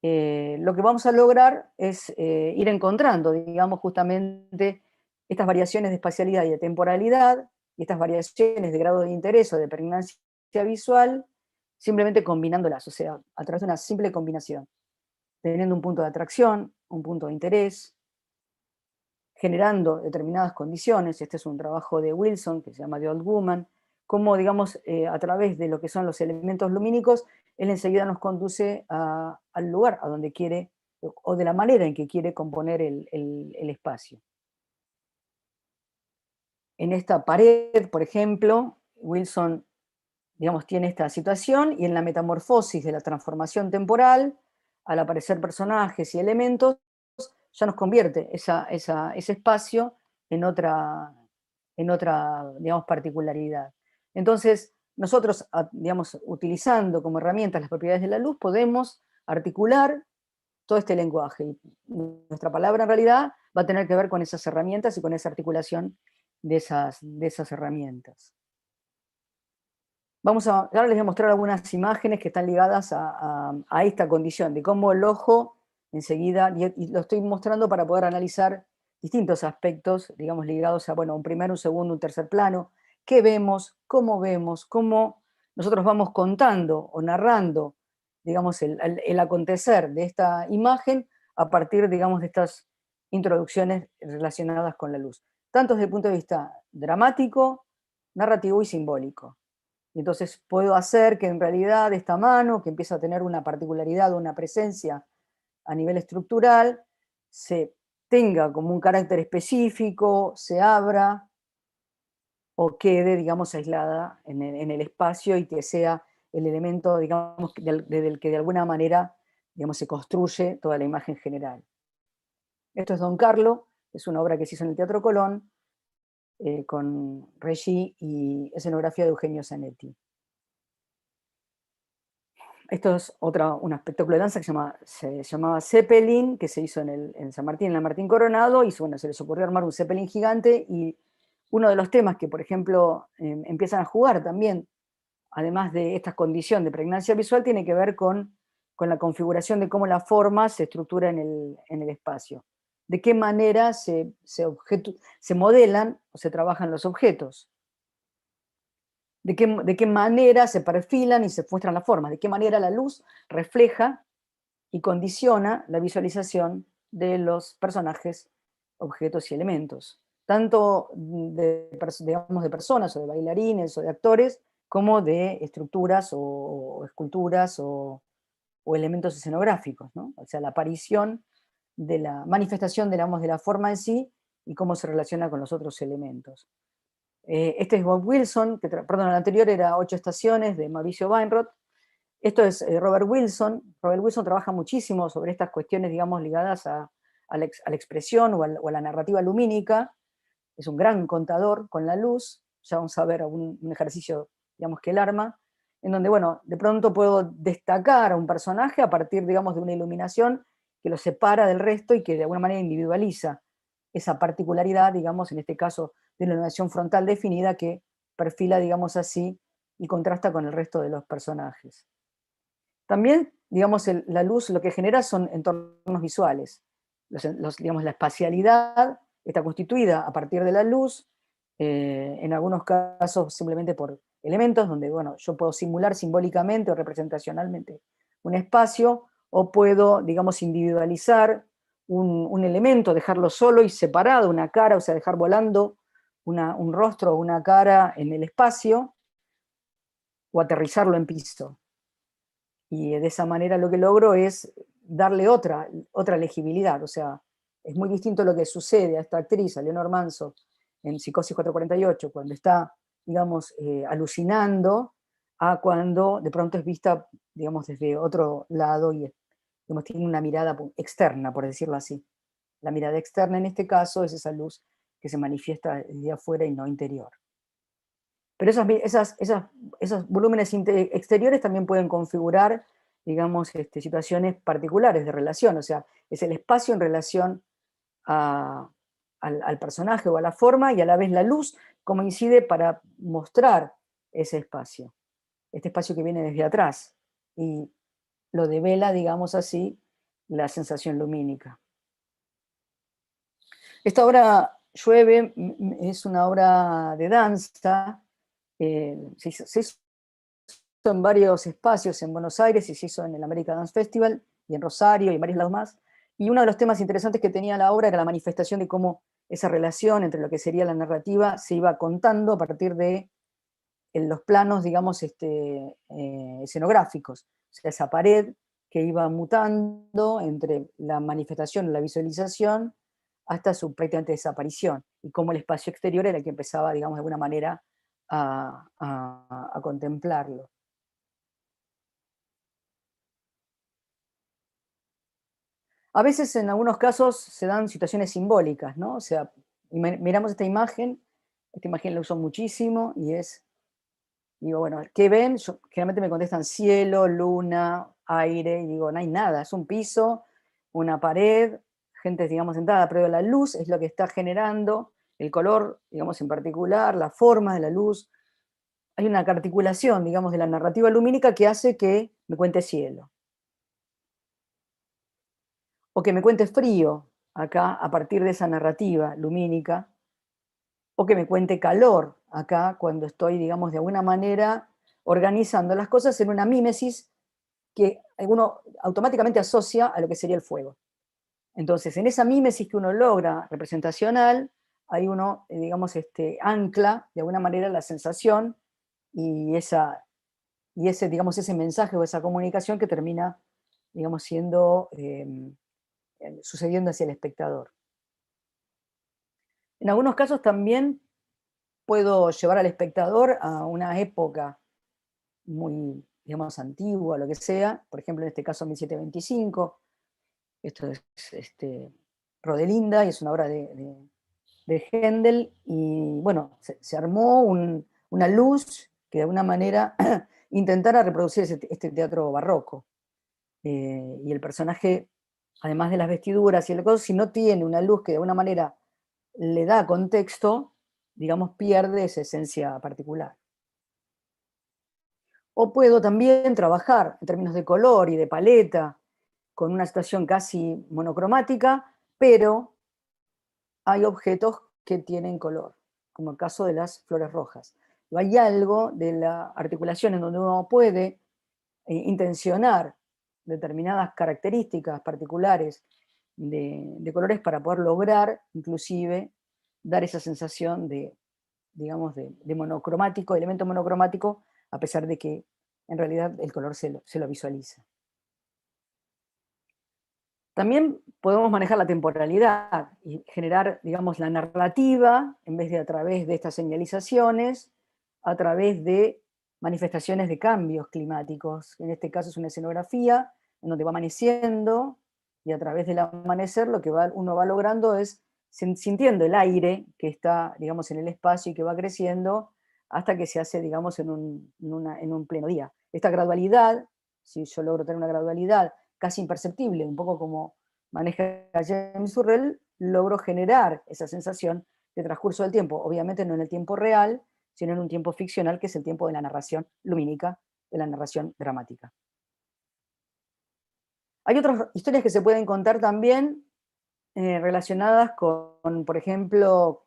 Speaker 3: lo que vamos a lograr es ir encontrando, digamos, justamente estas variaciones de espacialidad y de temporalidad, y estas variaciones de grado de interés o de pregnancia visual, simplemente combinándolas, o sea, a través de una simple combinación, teniendo un punto de atracción, un punto de interés, generando determinadas condiciones. Este es un trabajo de Wilson, que se llama The Old Woman, cómo, digamos, a través de lo que son los elementos lumínicos, él enseguida nos conduce al lugar a donde quiere, o de la manera en que quiere componer el espacio. En esta pared, por ejemplo, Wilson, digamos, tiene esta situación, y en la metamorfosis de la transformación temporal, al aparecer personajes y elementos, ya nos convierte ese espacio en otra, digamos, particularidad. Entonces, nosotros, digamos, utilizando como herramientas las propiedades de la luz, podemos articular todo este lenguaje. Y nuestra palabra, en realidad, va a tener que ver con esas herramientas y con esa articulación de esas herramientas. ahora les voy a mostrar algunas imágenes que están ligadas a esta condición, de cómo el ojo enseguida, y lo estoy mostrando para poder analizar distintos aspectos, digamos, ligados a, bueno, un primer, un segundo, un tercer plano, qué vemos, cómo nosotros vamos contando o narrando, digamos, el acontecer de esta imagen a partir, digamos, de estas introducciones relacionadas con la luz, tanto desde el punto de vista dramático, narrativo y simbólico. Y entonces puedo hacer que en realidad esta mano, que empieza a tener una particularidad o una presencia a nivel estructural, se tenga como un carácter específico, se abra o quede, digamos, aislada en el espacio y que sea el elemento, digamos, desde el que de alguna manera, digamos, se construye toda la imagen general. Esto es Don Carlo, es una obra que se hizo en el Teatro Colón, con Regí y escenografía de Eugenio Zanetti. Esto es un espectáculo de danza que se llamaba Zeppelin, que se hizo en San Martín, en la Martín Coronado, y bueno, se les ocurrió armar un Zeppelin gigante, y uno de los temas que, por ejemplo, empiezan a jugar también, además de esta condición de pregnancia visual, tiene que ver con la configuración de cómo la forma se estructura en el espacio. De qué manera se modelan o se trabajan los objetos. De qué manera se perfilan y se muestran las formas, de qué manera la luz refleja y condiciona la visualización de los personajes, objetos y elementos, tanto digamos, de personas o de bailarines o de actores, como de estructuras o esculturas o elementos escenográficos, ¿no? O sea, la aparición de la manifestación, digamos, de la forma en sí y cómo se relaciona con los otros elementos. Este es Bob Wilson, perdón, el anterior era 8 estaciones de Mauricio Weinroth. Esto es Robert Wilson. Robert Wilson trabaja muchísimo sobre estas cuestiones, digamos, ligadas a la expresión o a la narrativa lumínica. Es un gran contador con la luz. Ya vamos a ver un ejercicio, digamos, que él arma, en donde, bueno, de pronto puedo destacar a un personaje a partir, digamos, de una iluminación que lo separa del resto y que de alguna manera individualiza esa particularidad, digamos, en este caso, de la iluminación frontal definida que perfila, digamos así, y contrasta con el resto de los personajes. También, digamos, la luz lo que genera son entornos visuales. Digamos, la espacialidad está constituida a partir de la luz, en algunos casos simplemente por elementos, donde, bueno, yo puedo simular simbólicamente o representacionalmente un espacio, o puedo, digamos, individualizar un elemento, dejarlo solo y separado, una cara, o sea, dejar volando un rostro o una cara en el espacio, o aterrizarlo en piso. Y de esa manera lo que logro es darle otra legibilidad, o sea, es muy distinto lo que sucede a esta actriz, a Leonor Manso, en Psicosis 448, cuando está, digamos, alucinando, a cuando de pronto es vista, digamos, desde otro lado y, digamos, tiene una mirada externa, por decirlo así. La mirada externa en este caso es esa luz que se manifiesta de afuera y no interior. Pero esos volúmenes exteriores también pueden configurar, digamos, situaciones particulares de relación, o sea, es el espacio en relación al personaje o a la forma, y a la vez la luz, cómo incide para mostrar ese espacio, este espacio que viene desde atrás, y lo devela, digamos así, la sensación lumínica. Esta obra, Llueve, es una obra de danza, se hizo en varios espacios en Buenos Aires, y se hizo en el American Dance Festival, y en Rosario, y en varios lados más. Y uno de los temas interesantes que tenía la obra era la manifestación de cómo esa relación entre lo que sería la narrativa se iba contando a partir de los planos, digamos, escenográficos. O sea, esa pared que iba mutando entre la manifestación y la visualización hasta su prácticamente desaparición, y cómo el espacio exterior era el que empezaba, digamos, de alguna manera a contemplarlo. A veces, en algunos casos, se dan situaciones simbólicas, ¿no? O sea, miramos esta imagen la uso muchísimo, y digo, bueno, ¿qué ven? Generalmente me contestan cielo, luna, aire, y digo, no hay nada, es un piso, una pared, gente, digamos, sentada, pero la luz es lo que está generando, el color, digamos, en particular, la forma de la luz, hay una articulación, digamos, de la narrativa lumínica que hace que me cuente cielo. O que me cuente frío, acá, a partir de esa narrativa lumínica. O que me cuente calor, acá, cuando estoy, digamos, de alguna manera organizando las cosas en una mímesis que uno automáticamente asocia a lo que sería el fuego. Entonces, en esa mímesis que uno logra representacional, ahí uno, digamos, ancla de alguna manera la sensación y ese, digamos, ese mensaje o esa comunicación que termina, digamos, sucediendo hacia el espectador. En algunos casos también puedo llevar al espectador a una época muy, digamos, antigua, lo que sea, por ejemplo, en este caso 1725, esto es Rodelinda, y es una obra de Händel, y bueno, se armó una luz que de alguna manera intentara reproducir este teatro barroco. Y el personaje, además de las vestiduras y el coso, si no tiene una luz que de alguna manera le da contexto, digamos, pierde esa esencia particular. O puedo también trabajar en términos de color y de paleta, con una situación casi monocromática, pero hay objetos que tienen color, como el caso de las flores rojas. Hay algo de la articulación en donde uno puede intencionar determinadas características particulares de colores para poder lograr, inclusive, dar esa sensación digamos, de monocromático, elemento monocromático, a pesar de que en realidad el color se lo visualiza. También podemos manejar la temporalidad y generar, digamos, la narrativa, en vez de a través de estas señalizaciones, a través de manifestaciones de cambios climáticos. En este caso es una escenografía en donde va amaneciendo, y a través del amanecer lo que uno va logrando es sintiendo el aire que está, digamos, en el espacio y que va creciendo hasta que se hace, digamos, en un pleno día. Esta gradualidad, si yo logro tener una gradualidad casi imperceptible, un poco como maneja James Turrell, logro generar esa sensación de transcurso del tiempo, obviamente no en el tiempo real, sino en un tiempo ficcional, que es el tiempo de la narración lumínica, de la narración dramática. Hay otras historias que se pueden contar también relacionadas con, por ejemplo,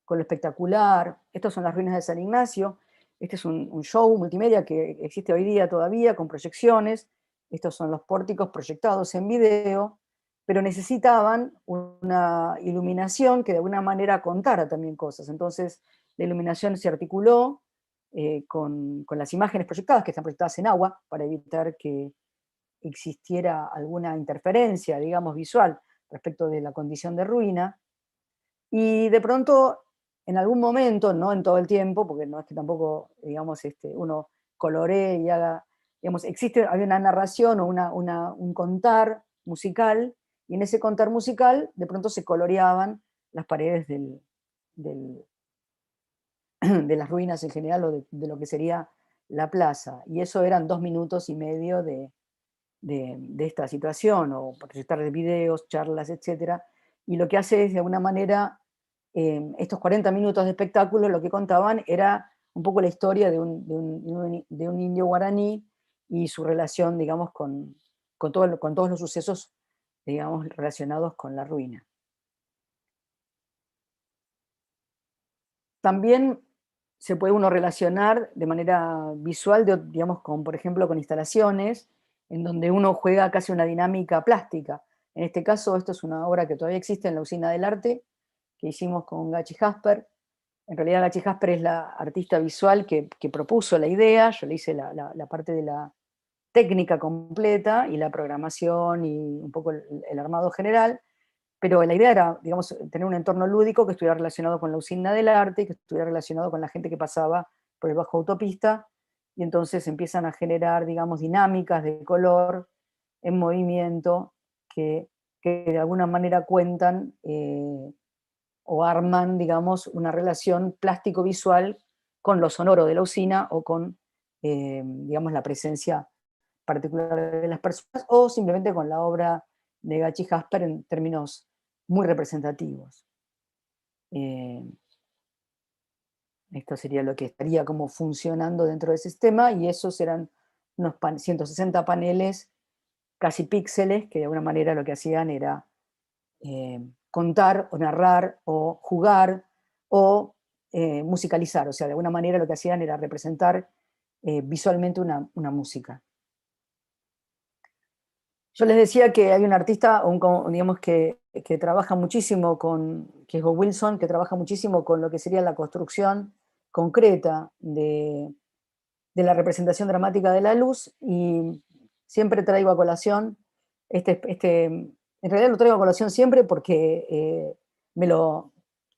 Speaker 3: con lo espectacular. Estas son las ruinas de San Ignacio. Este es un show multimedia que existe hoy día todavía, con proyecciones. Estos son los pórticos proyectados en video, pero necesitaban una iluminación que de alguna manera contara también cosas. Entonces, la iluminación se articuló con las imágenes proyectadas, que están proyectadas en agua, para evitar que existiera alguna interferencia, digamos, visual respecto de la condición de ruina. Y de pronto, en algún momento, no en todo el tiempo, porque no es que tampoco, digamos, uno coloree y haga, digamos, había una narración o un contar musical, y en ese contar musical de pronto se coloreaban las paredes de las ruinas en general, o de lo que sería la plaza. Y eso eran 2 minutos y medio de esta situación, o proyectar videos, charlas, etc. Y lo que hace es, de alguna manera, estos 40 minutos de espectáculo, lo que contaban era un poco la historia de un indio guaraní y su relación, digamos, con todos los sucesos, digamos, relacionados con la ruina. También se puede uno relacionar de manera visual, digamos, por ejemplo, con instalaciones, en donde uno juega casi una dinámica plástica. En este caso, esto es una obra que todavía existe en la Usina del Arte, que hicimos con Gachi Jasper. En realidad Gachi Jasper es la artista visual que propuso la idea. Yo le hice la parte de la técnica completa y la programación y un poco el armado general. Pero la idea era, digamos, tener un entorno lúdico que estuviera relacionado con la Usina del Arte, que estuviera relacionado con la gente que pasaba por el Bajo Autopista, y entonces empiezan a generar, digamos, dinámicas de color en movimiento que de alguna manera cuentan o arman, digamos, una relación plástico-visual con lo sonoro de la usina, o con, digamos, la presencia particular de las personas, o simplemente con la obra de Gachi Jasper en términos muy representativos. Esto sería lo que estaría como funcionando dentro del sistema, y esos eran unos 160 paneles, casi píxeles, que de alguna manera lo que hacían era contar o narrar o jugar o musicalizar, o sea, de alguna manera lo que hacían era representar visualmente una música. Yo les decía que hay un artista, digamos, que trabaja muchísimo que es Bob Wilson, que trabaja muchísimo con lo que sería la construcción concreta de la representación dramática de la luz, y siempre traigo a colación, en realidad lo traigo a colación siempre porque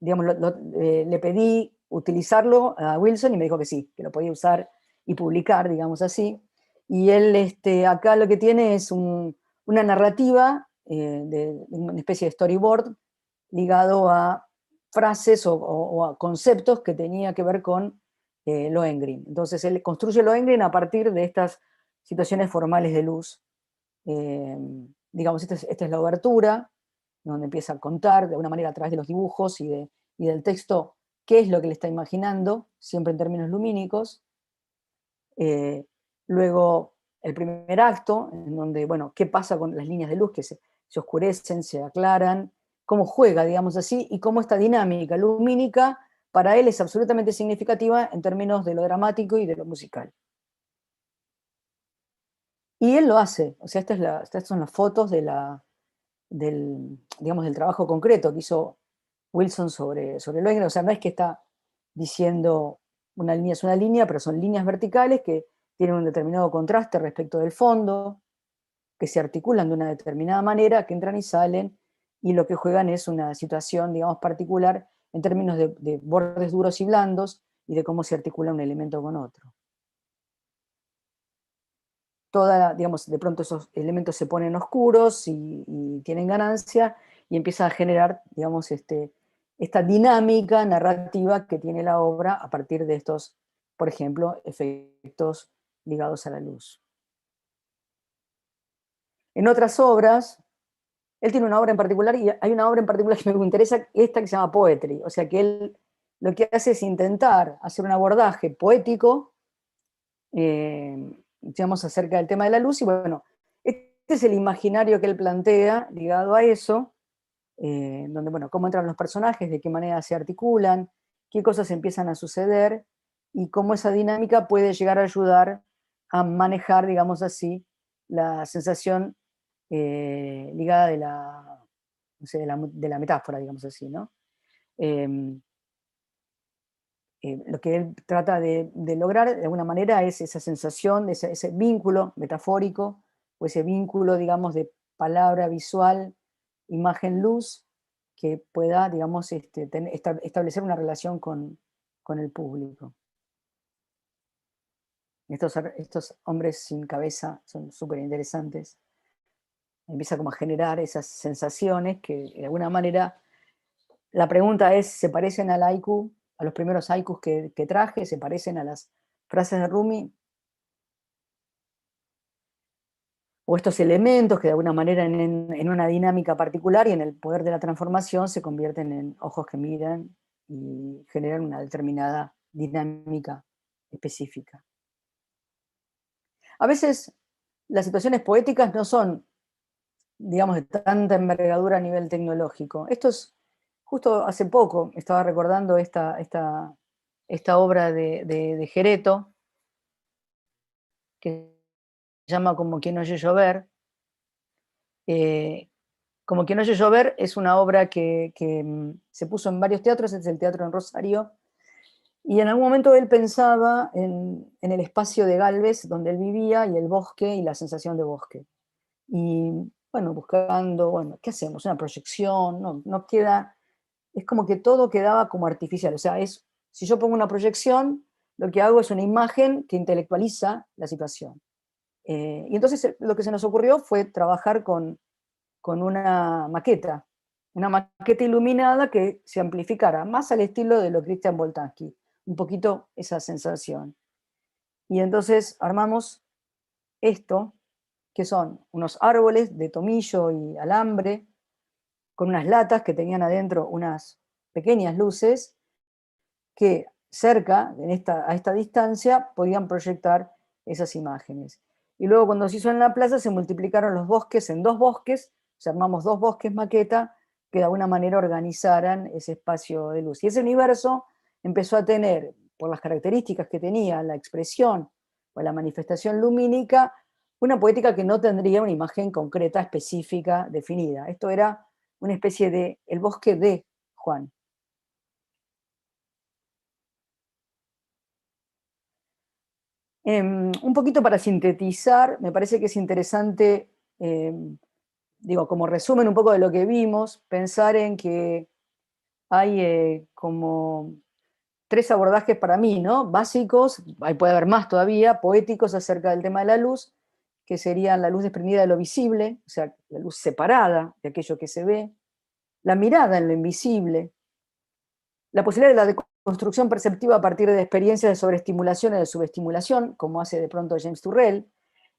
Speaker 3: digamos, le pedí utilizarlo a Wilson y me dijo que sí, que lo podía usar y publicar, digamos así. Y él acá lo que tiene es una narrativa, una especie de storyboard ligado a frases o a conceptos que tenía que ver con Lohengrin. Entonces él construye Lohengrin a partir de estas situaciones formales de luz. Digamos, esta es la obertura, donde empieza a contar de alguna manera a través de los dibujos y del texto qué es lo que le está imaginando, siempre en términos lumínicos. Luego el primer acto, en donde, bueno, qué pasa con las líneas de luz que se oscurecen, se aclaran, cómo juega, digamos así, y cómo esta dinámica lumínica para él es absolutamente significativa en términos de lo dramático y de lo musical. Y él lo hace, o sea, estas son las fotos digamos, del trabajo concreto que hizo Wilson sobre Lohengrin. O sea, no es que está diciendo una línea es una línea, pero son líneas verticales que tienen un determinado contraste respecto del fondo, que se articulan de una determinada manera, que entran y salen, y lo que juegan es una situación, digamos, particular en términos de bordes duros y blandos y de cómo se articula un elemento con otro. Digamos, de pronto esos elementos se ponen oscuros y tienen ganancia, y empieza a generar, digamos, esta dinámica narrativa que tiene la obra a partir de estos, por ejemplo, efectos ligados a la luz. En otras obras, él tiene una obra en particular, y hay una obra en particular que me interesa, esta que se llama Poetry, o sea que él lo que hace es intentar hacer un abordaje poético, digamos, acerca del tema de la luz, y bueno, este es el imaginario que él plantea ligado a eso, donde, bueno, cómo entran los personajes, de qué manera se articulan, qué cosas empiezan a suceder, y cómo esa dinámica puede llegar a ayudar a manejar, digamos así, la sensación ligada no sé, de la metáfora, digamos así, ¿no? Lo que él trata de lograr de alguna manera es esa sensación, ese vínculo metafórico, o ese vínculo, digamos, de palabra visual, imagen, luz, que pueda, digamos, establecer una relación con el público. Estos hombres sin cabeza son súper interesantes. Empieza como a generar esas sensaciones que de alguna manera, la pregunta es, ¿se parecen al haiku, a los primeros haikus que traje? ¿Se parecen a las frases de Rumi? O estos elementos que de alguna manera en una dinámica particular y en el poder de la transformación se convierten en ojos que miran y generan una determinada dinámica específica. A veces las situaciones poéticas no son, digamos, de tanta envergadura a nivel tecnológico. Esto es, justo hace poco estaba recordando esta obra de Gereto, que se llama Como quien oye llover. Como quien oye llover es una obra que se puso en varios teatros, es el teatro en Rosario, y en algún momento él pensaba en el espacio de Gálvez donde él vivía, y el bosque y la sensación de bosque. Y bueno, buscando, bueno, ¿qué hacemos? Una proyección, no queda, es como que todo quedaba como artificial. O sea, si yo pongo una proyección, lo que hago es una imagen que intelectualiza la situación. Y entonces lo que se nos ocurrió fue trabajar con una maqueta iluminada que se amplificara, más al estilo de lo Christian Boltanski, un poquito esa sensación. Y entonces armamos esto, que son unos árboles de tomillo y alambre, con unas latas que tenían adentro unas pequeñas luces, que cerca, a esta distancia, podían proyectar esas imágenes. Y luego cuando se hizo en la plaza se multiplicaron los bosques en 2 bosques, o sea, armamos 2 bosques maqueta que de alguna manera organizaran ese espacio de luz. Y ese universo empezó a tener, por las características que tenía la expresión o la manifestación lumínica, una poética que no tendría una imagen concreta, específica, definida. Esto era una especie de el bosque de Juan. Un poquito para sintetizar, me parece que es interesante, digo, como resumen un poco de lo que vimos, pensar en que hay como 3 abordajes para mí, ¿no? Básicos, ahí puede haber más todavía, poéticos acerca del tema de la luz, que serían la luz desprendida de lo visible, o sea, la luz separada de aquello que se ve, la mirada en lo invisible, la posibilidad de la construcción perceptiva a partir de experiencias de sobreestimulación y de subestimulación, como hace de pronto James Turrell.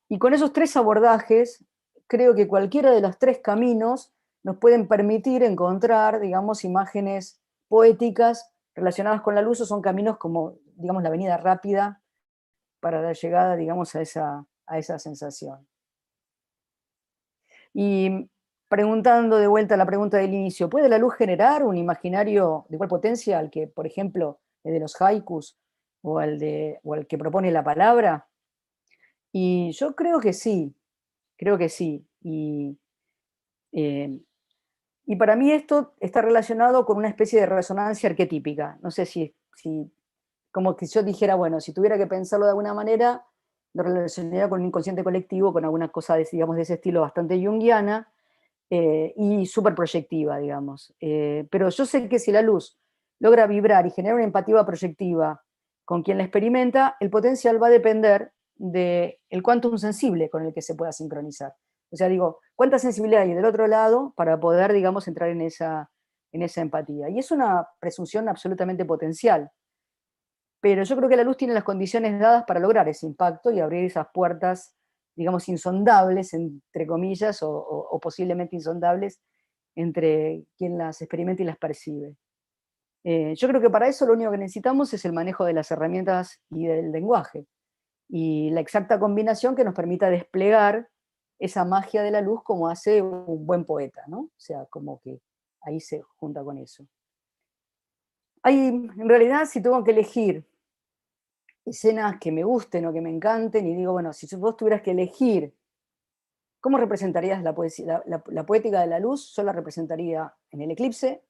Speaker 3: Y con esos 3 abordajes, creo que cualquiera de los 3 caminos nos pueden permitir encontrar, digamos, imágenes poéticas relacionadas con la luz, o son caminos como, digamos, la avenida rápida para la llegada, digamos, a esa sensación. Y preguntando de vuelta la pregunta del inicio, ¿puede la luz generar un imaginario de igual potencia al que, por ejemplo, el de los haikus o al que propone la palabra? Y yo creo que sí, creo que sí. Eh, y para mí esto está relacionado con una especie de resonancia arquetípica. No sé si como que yo dijera, bueno, si tuviera que pensarlo de alguna manera, lo relacionaría con un inconsciente colectivo, con alguna cosa, digamos, de ese estilo bastante junguiana, y súper proyectiva, digamos. Pero yo sé que si la luz logra vibrar y generar una empatía proyectiva con quien la experimenta, el potencial va a depender del quantum sensible con el que se pueda sincronizar. O sea, digo, ¿cuánta sensibilidad hay del otro lado para poder, digamos, entrar en esa empatía? Y es una presunción absolutamente potencial. Pero yo creo que la luz tiene las condiciones dadas para lograr ese impacto y abrir esas puertas, digamos, insondables, entre comillas, o posiblemente insondables, entre quien las experimenta y las percibe. Yo creo que para eso lo único que necesitamos es el manejo de las herramientas y del lenguaje, y la exacta combinación que nos permita desplegar esa magia de la luz como hace un buen poeta, ¿no? O sea, como que ahí se junta con eso. En realidad, si tengo que elegir escenas que me gusten o que me encanten, y digo, bueno, si vos tuvieras que elegir, ¿cómo representarías la poética de la luz? Yo la representaría en el eclipse,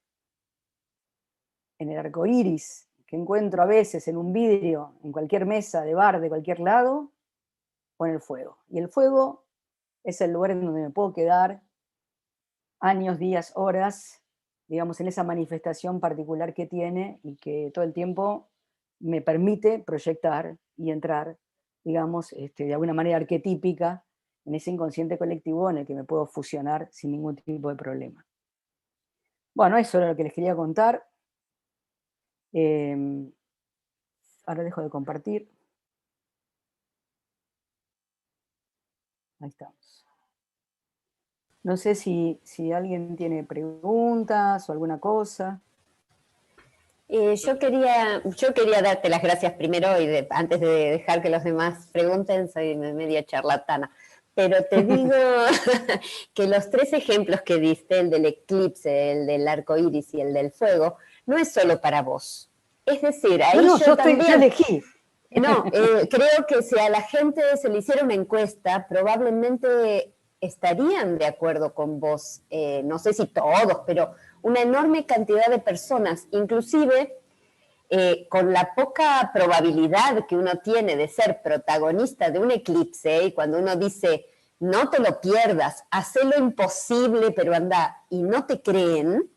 Speaker 3: en el arco iris, que encuentro a veces en un vidrio, en cualquier mesa de bar de cualquier lado, o en el fuego. Y el fuego es el lugar en donde me puedo quedar años, días, horas, digamos, en esa manifestación particular que tiene y que todo el tiempo me permite proyectar y entrar, digamos, de alguna manera arquetípica en ese inconsciente colectivo en el que me puedo fusionar sin ningún tipo de problema. Bueno, eso era lo que les quería contar. Ahora dejo de compartir. Ahí estamos. No sé si alguien tiene preguntas o alguna cosa.
Speaker 2: Yo quería darte las gracias primero y antes de dejar que los demás pregunten, soy media charlatana. Pero te digo que los 3 ejemplos que diste, el del eclipse, el del arco iris y el del fuego, no es solo para vos. Es decir, ahí yo
Speaker 3: elegí.
Speaker 2: No, creo que si a la gente se le hiciera una encuesta, probablemente estarían de acuerdo con vos. No sé si todos, pero una enorme cantidad de personas, inclusive con la poca probabilidad que uno tiene de ser protagonista de un eclipse, y cuando uno dice, no te lo pierdas, hacé lo imposible, pero anda, y no te creen,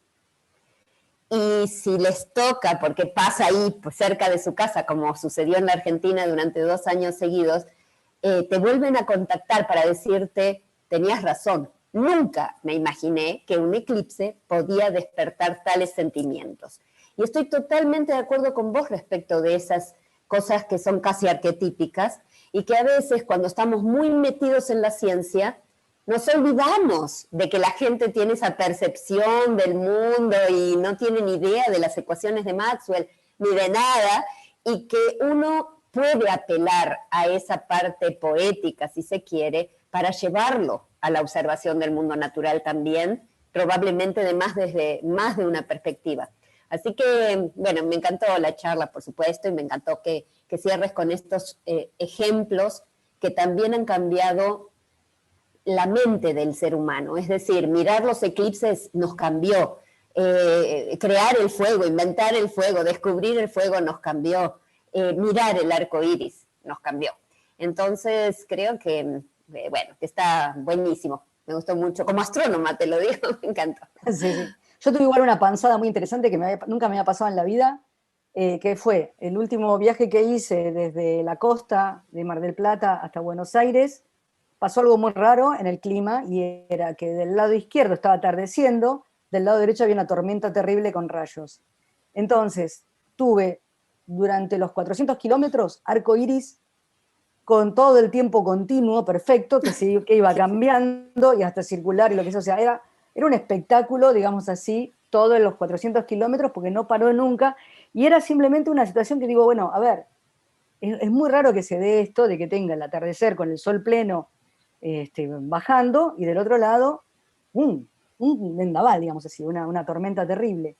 Speaker 2: y si les toca, porque pasa ahí pues, cerca de su casa, como sucedió en la Argentina durante 2 años seguidos, te vuelven a contactar para decirte, tenías razón, nunca me imaginé que un eclipse podía despertar tales sentimientos. Y estoy totalmente de acuerdo con vos respecto de esas cosas que son casi arquetípicas y que a veces cuando estamos muy metidos en la ciencia, nos olvidamos de que la gente tiene esa percepción del mundo y no tiene ni idea de las ecuaciones de Maxwell. ni de nada, y que uno puede apelar a esa parte poética, si se quiere, para llevarlo a la observación del mundo natural también, probablemente desde más de una perspectiva. Así que, bueno, me encantó la charla, por supuesto, y me encantó que cierres con estos ejemplos que también han cambiado la mente del ser humano. Es decir, mirar los eclipses nos cambió, crear el fuego, inventar el fuego, descubrir el fuego nos cambió, mirar el arco iris nos cambió. Entonces, creo que, bueno, que está buenísimo. Me gustó mucho. Como astrónoma, te lo digo, me encantó.
Speaker 3: Sí, sí. Yo tuve igual una panzada muy interesante que nunca me había pasado en la vida, que fue el último viaje que hice desde la costa de Mar del Plata hasta Buenos Aires. Pasó algo muy raro en el clima, y era que del lado izquierdo estaba atardeciendo, del lado derecho había una tormenta terrible con rayos. Entonces, tuve durante los 400 kilómetros arco iris con todo el tiempo continuo, perfecto, que iba cambiando y hasta circular y lo que sea. O sea, era un espectáculo, digamos así, todos los 400 kilómetros, porque no paró nunca, y era simplemente una situación que digo, bueno, a ver, es muy raro que se dé esto de que tenga el atardecer con el sol pleno bajando, y del otro lado, un vendaval, digamos así, una tormenta terrible.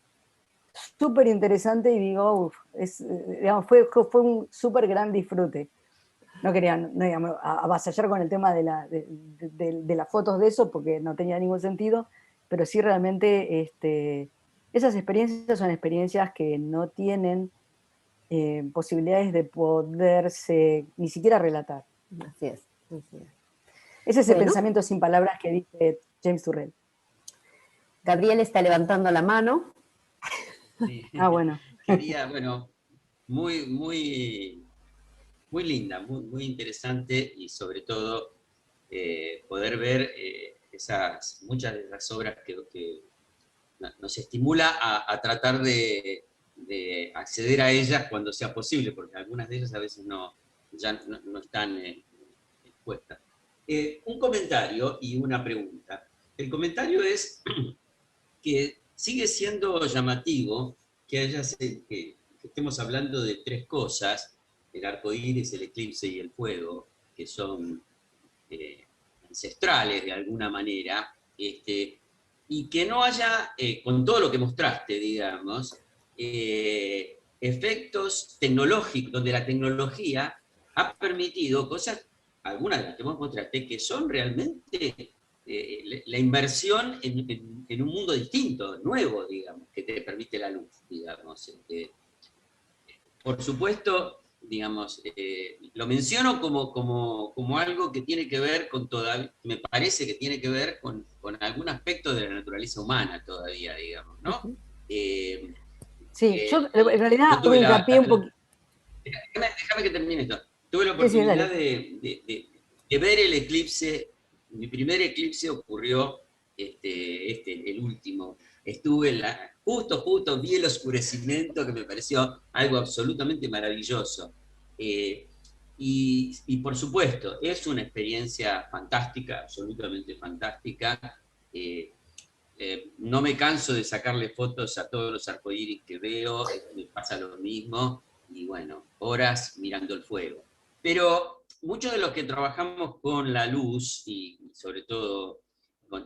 Speaker 3: Súper interesante, y digo, digamos, fue un súper gran disfrute. No quería digamos, avasallar con el tema de las fotos de eso, porque no tenía ningún sentido, pero sí realmente esas experiencias son experiencias que no tienen posibilidades de poderse ni siquiera relatar.
Speaker 2: Así es. Así es.
Speaker 3: Es ese pensamiento sin palabras que dice James Turrell.
Speaker 2: Gabriel está levantando la mano.
Speaker 4: Sí.
Speaker 3: Bueno.
Speaker 4: Quería, bueno, muy linda, muy interesante, y sobre todo poder ver muchas de las obras que nos estimula a tratar de acceder a ellas cuando sea posible, porque algunas de ellas a veces ya no están expuestas. Un comentario y una pregunta. El comentario es que sigue siendo llamativo que estemos hablando de tres cosas: el arco iris, el eclipse y el fuego, que son ancestrales de alguna manera, y que no haya, con todo lo que mostraste, digamos, efectos tecnológicos, donde la tecnología ha permitido cosas, algunas de las que vos mostraste, que son realmente la inversión en un mundo distinto, nuevo, digamos, que te permite la luz, digamos. Por supuesto, digamos, lo menciono como algo que tiene que ver me parece que tiene que ver con algún aspecto de la naturaleza humana todavía, digamos, ¿no?
Speaker 3: Sí, yo en realidad tuve hincapié un poquito.
Speaker 4: Déjame que termine esto. Tuve la oportunidad de ver el eclipse. Mi primer eclipse ocurrió el último. Estuve justo vi el oscurecimiento, que me pareció algo absolutamente maravilloso. Y por supuesto, es una experiencia fantástica, absolutamente fantástica. No me canso de sacarle fotos a todos los arcoíris que veo, me pasa lo mismo, y bueno, horas mirando el fuego. Pero muchos de los que trabajamos con la luz, y sobre todo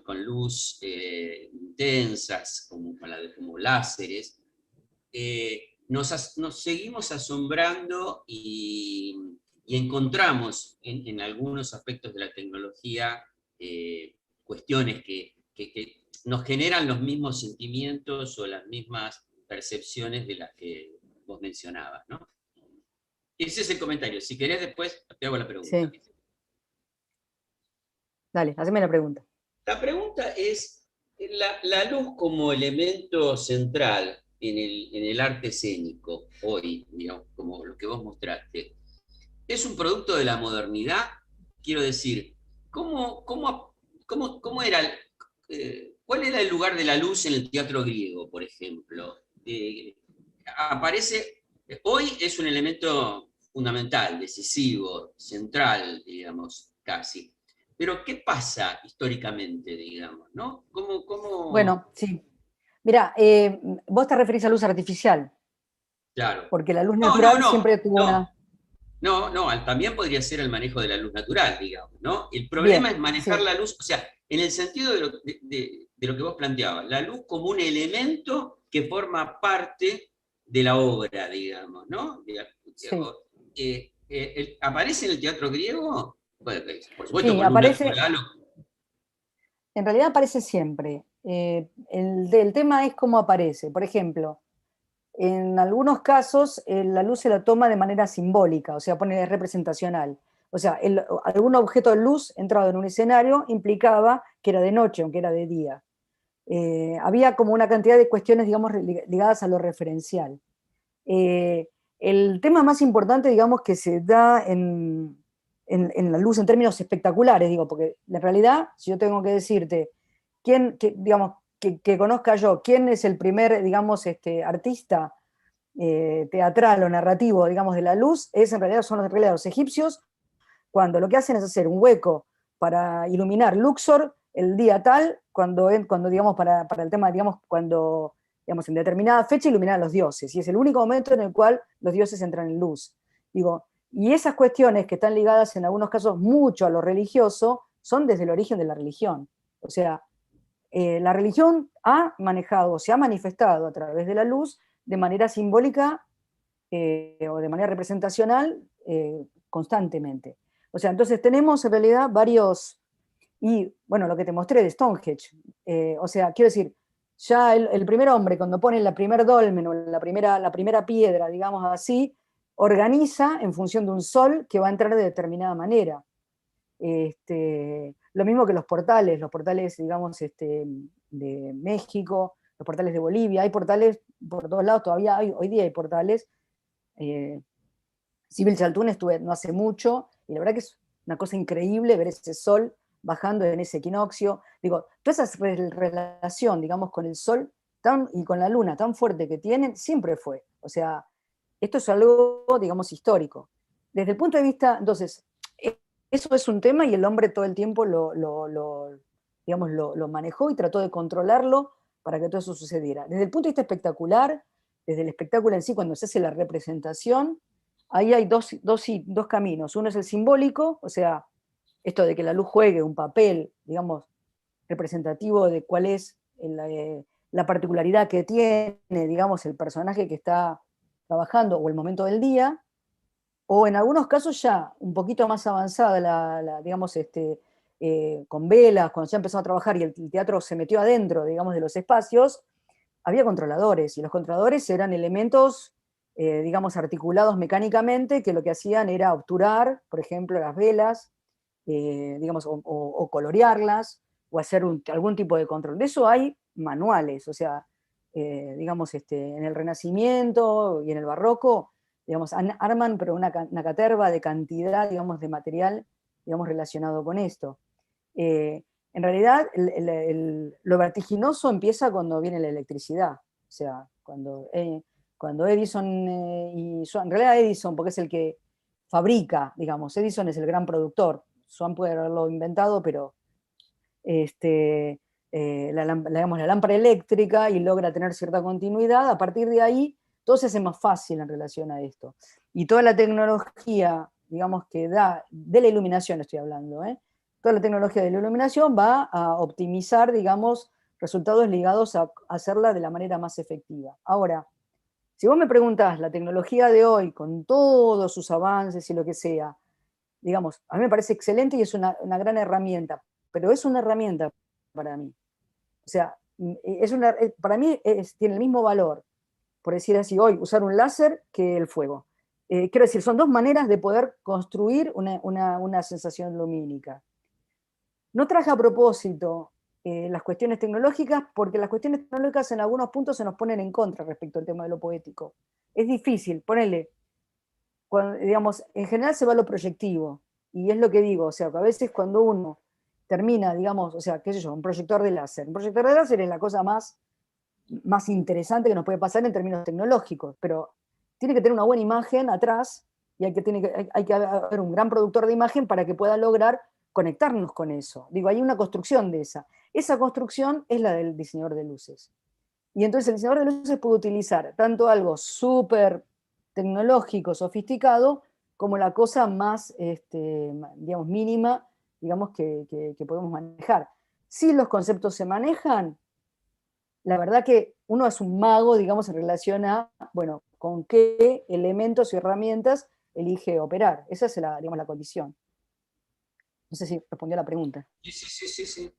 Speaker 4: con luz intensas, como láseres, nos seguimos asombrando y encontramos en algunos aspectos de la tecnología cuestiones que nos generan los mismos sentimientos o las mismas percepciones de las que vos mencionabas, ¿no? Ese es el comentario. Si querés, después te hago la pregunta.
Speaker 3: Sí. Dale, haceme la pregunta.
Speaker 4: La pregunta es, la luz como elemento central en el arte escénico, hoy, digamos, como lo que vos mostraste, ¿es un producto de la modernidad? Quiero decir, ¿cuál era el lugar de la luz en el teatro griego, por ejemplo? Hoy es un elemento fundamental, decisivo, central, digamos, casi. Pero, ¿qué pasa históricamente, digamos, ¿no? ¿Cómo?
Speaker 3: Bueno, sí. Mira, vos te referís a luz artificial.
Speaker 4: claro.
Speaker 3: Porque la luz
Speaker 4: No,
Speaker 3: natural siempre tuvo
Speaker 4: no.
Speaker 3: una...
Speaker 4: No, también podría ser el manejo de la luz natural, digamos, ¿no? El problema
Speaker 3: Bien,
Speaker 4: es manejar
Speaker 3: sí,
Speaker 4: la luz, o sea, en el sentido de lo que vos planteabas, la luz como un elemento que forma parte de la obra, digamos, ¿no?
Speaker 3: sí.
Speaker 4: ¿Aparece en el teatro griego? Bueno, por supuesto,
Speaker 3: Sí,
Speaker 4: con luz
Speaker 3: aparece,
Speaker 4: natural.
Speaker 3: en realidad aparece siempre. El tema es cómo aparece. Por ejemplo, en algunos casos la luz se la toma de manera simbólica, o sea, pone representacional. O sea, algún objeto de luz entrado en un escenario implicaba que era de noche, aunque era de día. Había como una cantidad de cuestiones, digamos, ligadas a lo referencial. El tema más importante, digamos, que se da en la luz en términos espectaculares, digo, porque en realidad, si yo tengo que decirte, digamos, que conozca yo, quién es el primer, digamos, artista teatral o narrativo, digamos, de la luz, en realidad son en realidad los egipcios, cuando lo que hacen es hacer un hueco para iluminar Luxor el día tal, cuando digamos, para el tema, digamos, cuando, digamos, en determinada fecha iluminar a los dioses, y es el único momento en el cual los dioses entran en luz. Digo, y esas cuestiones que están ligadas en algunos casos mucho a lo religioso, son desde el origen de la religión. O sea, la religión ha manejado, se ha manifestado a través de la luz de manera simbólica o de manera representacional constantemente. O sea, entonces tenemos en realidad varios, y bueno, lo que te mostré de Stonehenge, o sea, quiero decir, ya el primer hombre cuando pone la primer dolmen o la primera piedra, digamos así, organiza en función de un sol que va a entrar de determinada manera. Lo mismo que los portales, digamos, de México, los portales de Bolivia, hay portales por todos lados, todavía hoy día hay portales. Sibyl Chaltún estuve no hace mucho, y la verdad que es una cosa increíble ver ese sol bajando en ese equinoccio. Digo, toda esa relación, digamos, con el sol y con la luna tan fuerte que tienen, siempre fue. O sea, esto es algo, digamos, histórico. Desde el punto de vista, entonces, eso es un tema y el hombre todo el tiempo digamos, lo manejó y trató de controlarlo para que todo eso sucediera. Desde el punto de vista espectacular, desde el espectáculo en sí, cuando se hace la representación, ahí hay dos caminos. Uno es el simbólico, o sea, esto de que la luz juegue un papel, digamos, representativo de cuál es la particularidad que tiene, digamos, el personaje que está trabajando o el momento del día, o en algunos casos ya un poquito más avanzada, digamos, con velas, cuando ya empezó a trabajar y el teatro se metió adentro, digamos, de los espacios, había controladores, y los controladores eran elementos, digamos, articulados mecánicamente, que lo que hacían era obturar, por ejemplo, las velas, digamos, o colorearlas, o hacer algún tipo de control. De eso hay manuales, o sea, digamos, en el Renacimiento y en el Barroco, digamos, arman pero una caterva de cantidad, digamos, de material, digamos, relacionado con esto. En realidad, lo vertiginoso empieza cuando viene la electricidad, o sea, cuando Edison, en realidad Edison, porque es el que fabrica, digamos, Edison es el gran productor, Swan puede haberlo inventado, pero digamos, la lámpara eléctrica y logra tener cierta continuidad, a partir de ahí todo se hace más fácil en relación a esto. Y toda la tecnología, digamos, que da, de la iluminación estoy hablando, toda la tecnología de la iluminación va a optimizar, digamos, resultados ligados a hacerla de la manera más efectiva. Ahora, si vos me preguntás, la tecnología de hoy, con todos sus avances y lo que sea, digamos, a mí me parece excelente y es una gran herramienta, pero es una herramienta para mí. O sea, para mí tiene el mismo valor, por decir así, hoy usar un láser que el fuego. Quiero decir, son dos maneras de poder construir una sensación lumínica. No traje a propósito las cuestiones tecnológicas, porque las cuestiones tecnológicas en algunos puntos se nos ponen en contra respecto al tema de lo poético. Es difícil, ponele, digamos, en general se va a lo proyectivo, y es lo que digo, o sea, que a veces cuando uno termina, digamos, o sea, qué sé yo, un proyector de láser es la cosa más interesante que nos puede pasar en términos tecnológicos, pero tiene que tener una buena imagen atrás, y hay que haber un gran productor de imagen para que pueda lograr conectarnos con eso. Digo, hay una construcción de esa. Esa construcción es la del diseñador de luces. Y entonces el diseñador de luces puede utilizar tanto algo súper tecnológico, sofisticado, como la cosa más, digamos, mínima, digamos, que podemos manejar. Si los conceptos se manejan, la verdad que uno es un mago, digamos, en relación a, bueno, con qué elementos y herramientas elige operar. Esa es la, digamos, la condición. No sé si respondió a la pregunta.
Speaker 4: Sí, sí, sí, sí, sí.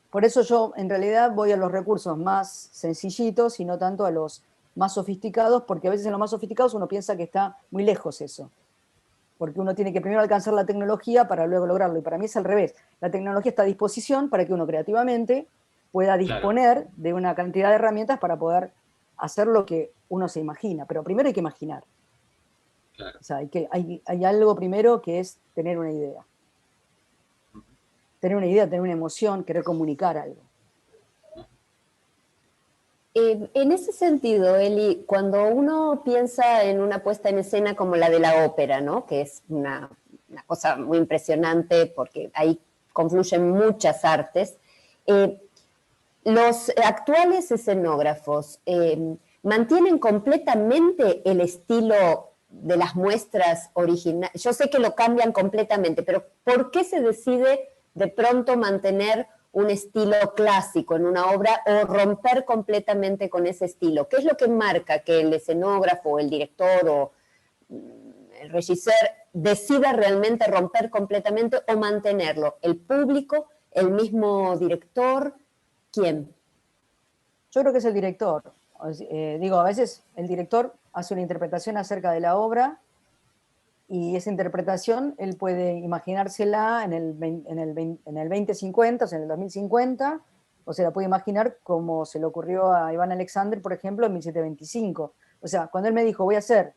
Speaker 3: Por eso yo, en realidad, voy a los recursos más sencillitos y no tanto a los más sofisticados, porque a veces en los más sofisticados uno piensa que está muy lejos eso. Porque uno tiene que primero alcanzar la tecnología para luego lograrlo. Y para mí es al revés. La tecnología está a disposición para que uno creativamente pueda disponer de una cantidad de herramientas para poder hacer lo que uno se imagina. Pero primero hay que imaginar.
Speaker 4: Claro.
Speaker 3: O sea, hay algo primero que es tener una idea. Tener una idea, tener una emoción, querer comunicar algo.
Speaker 2: En ese sentido, Eli, cuando uno piensa en una puesta en escena como la de la ópera, ¿no? Que es una cosa muy impresionante porque ahí confluyen muchas artes, los actuales escenógrafos mantienen completamente el estilo de las muestras originales. Yo sé que lo cambian completamente, pero ¿por qué se decide de pronto mantener un estilo clásico en una obra o romper completamente con ese estilo? ¿Qué es lo que marca que el escenógrafo, el director o el regisseur decida realmente romper completamente o mantenerlo? ¿El público, el mismo director? ¿Quién?
Speaker 3: Yo creo que es el director. Digo, a veces el director hace una interpretación acerca de la obra y esa interpretación él puede imaginársela en el 2050, o sea, en el 2050, o se la puede imaginar como se le ocurrió a Iván Alexander, por ejemplo, en 1725. O sea, cuando él me dijo, voy a hacer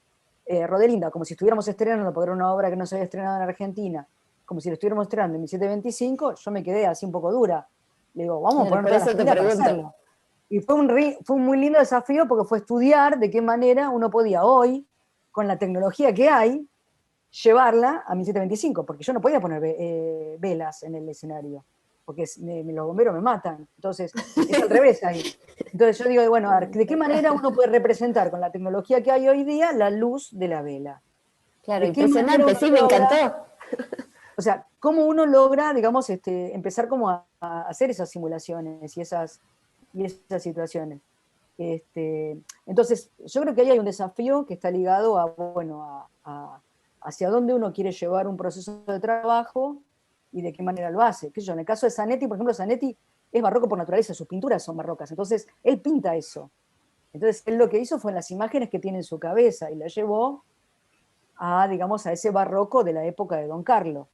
Speaker 3: Rodelinda como si estuviéramos estrenando, porque era una obra que no se había estrenado en Argentina, como si lo estuviéramos estrenando en 1725, yo me quedé así un poco dura. Le digo, vamos a poner todas las pilas para hacerlo. Y fue un muy lindo desafío porque fue estudiar de qué manera uno podía hoy, con la tecnología que hay, llevarla a 1725, porque yo no podía poner velas en el escenario, porque los bomberos me matan. Entonces, es al revés ahí. Entonces yo digo, bueno, a ver, ¿de qué manera uno puede representar con la tecnología que hay hoy día la luz de la vela?
Speaker 2: Claro,
Speaker 3: ¿De qué manera
Speaker 2: impresionante,
Speaker 3: uno
Speaker 2: sí, me encantó.
Speaker 3: O sea, cómo uno logra, digamos, empezar como a hacer esas simulaciones y esas situaciones. Entonces, yo creo que ahí hay un desafío que está ligado a, bueno, hacia dónde uno quiere llevar un proceso de trabajo y de qué manera lo hace. ¿Qué sé yo? En el caso de Zanetti, por ejemplo, Zanetti es barroco por naturaleza, sus pinturas son barrocas, entonces él pinta eso. Entonces, él lo que hizo fue en las imágenes que tiene en su cabeza y la llevó a, digamos, a ese barroco de la época de Don Carlo.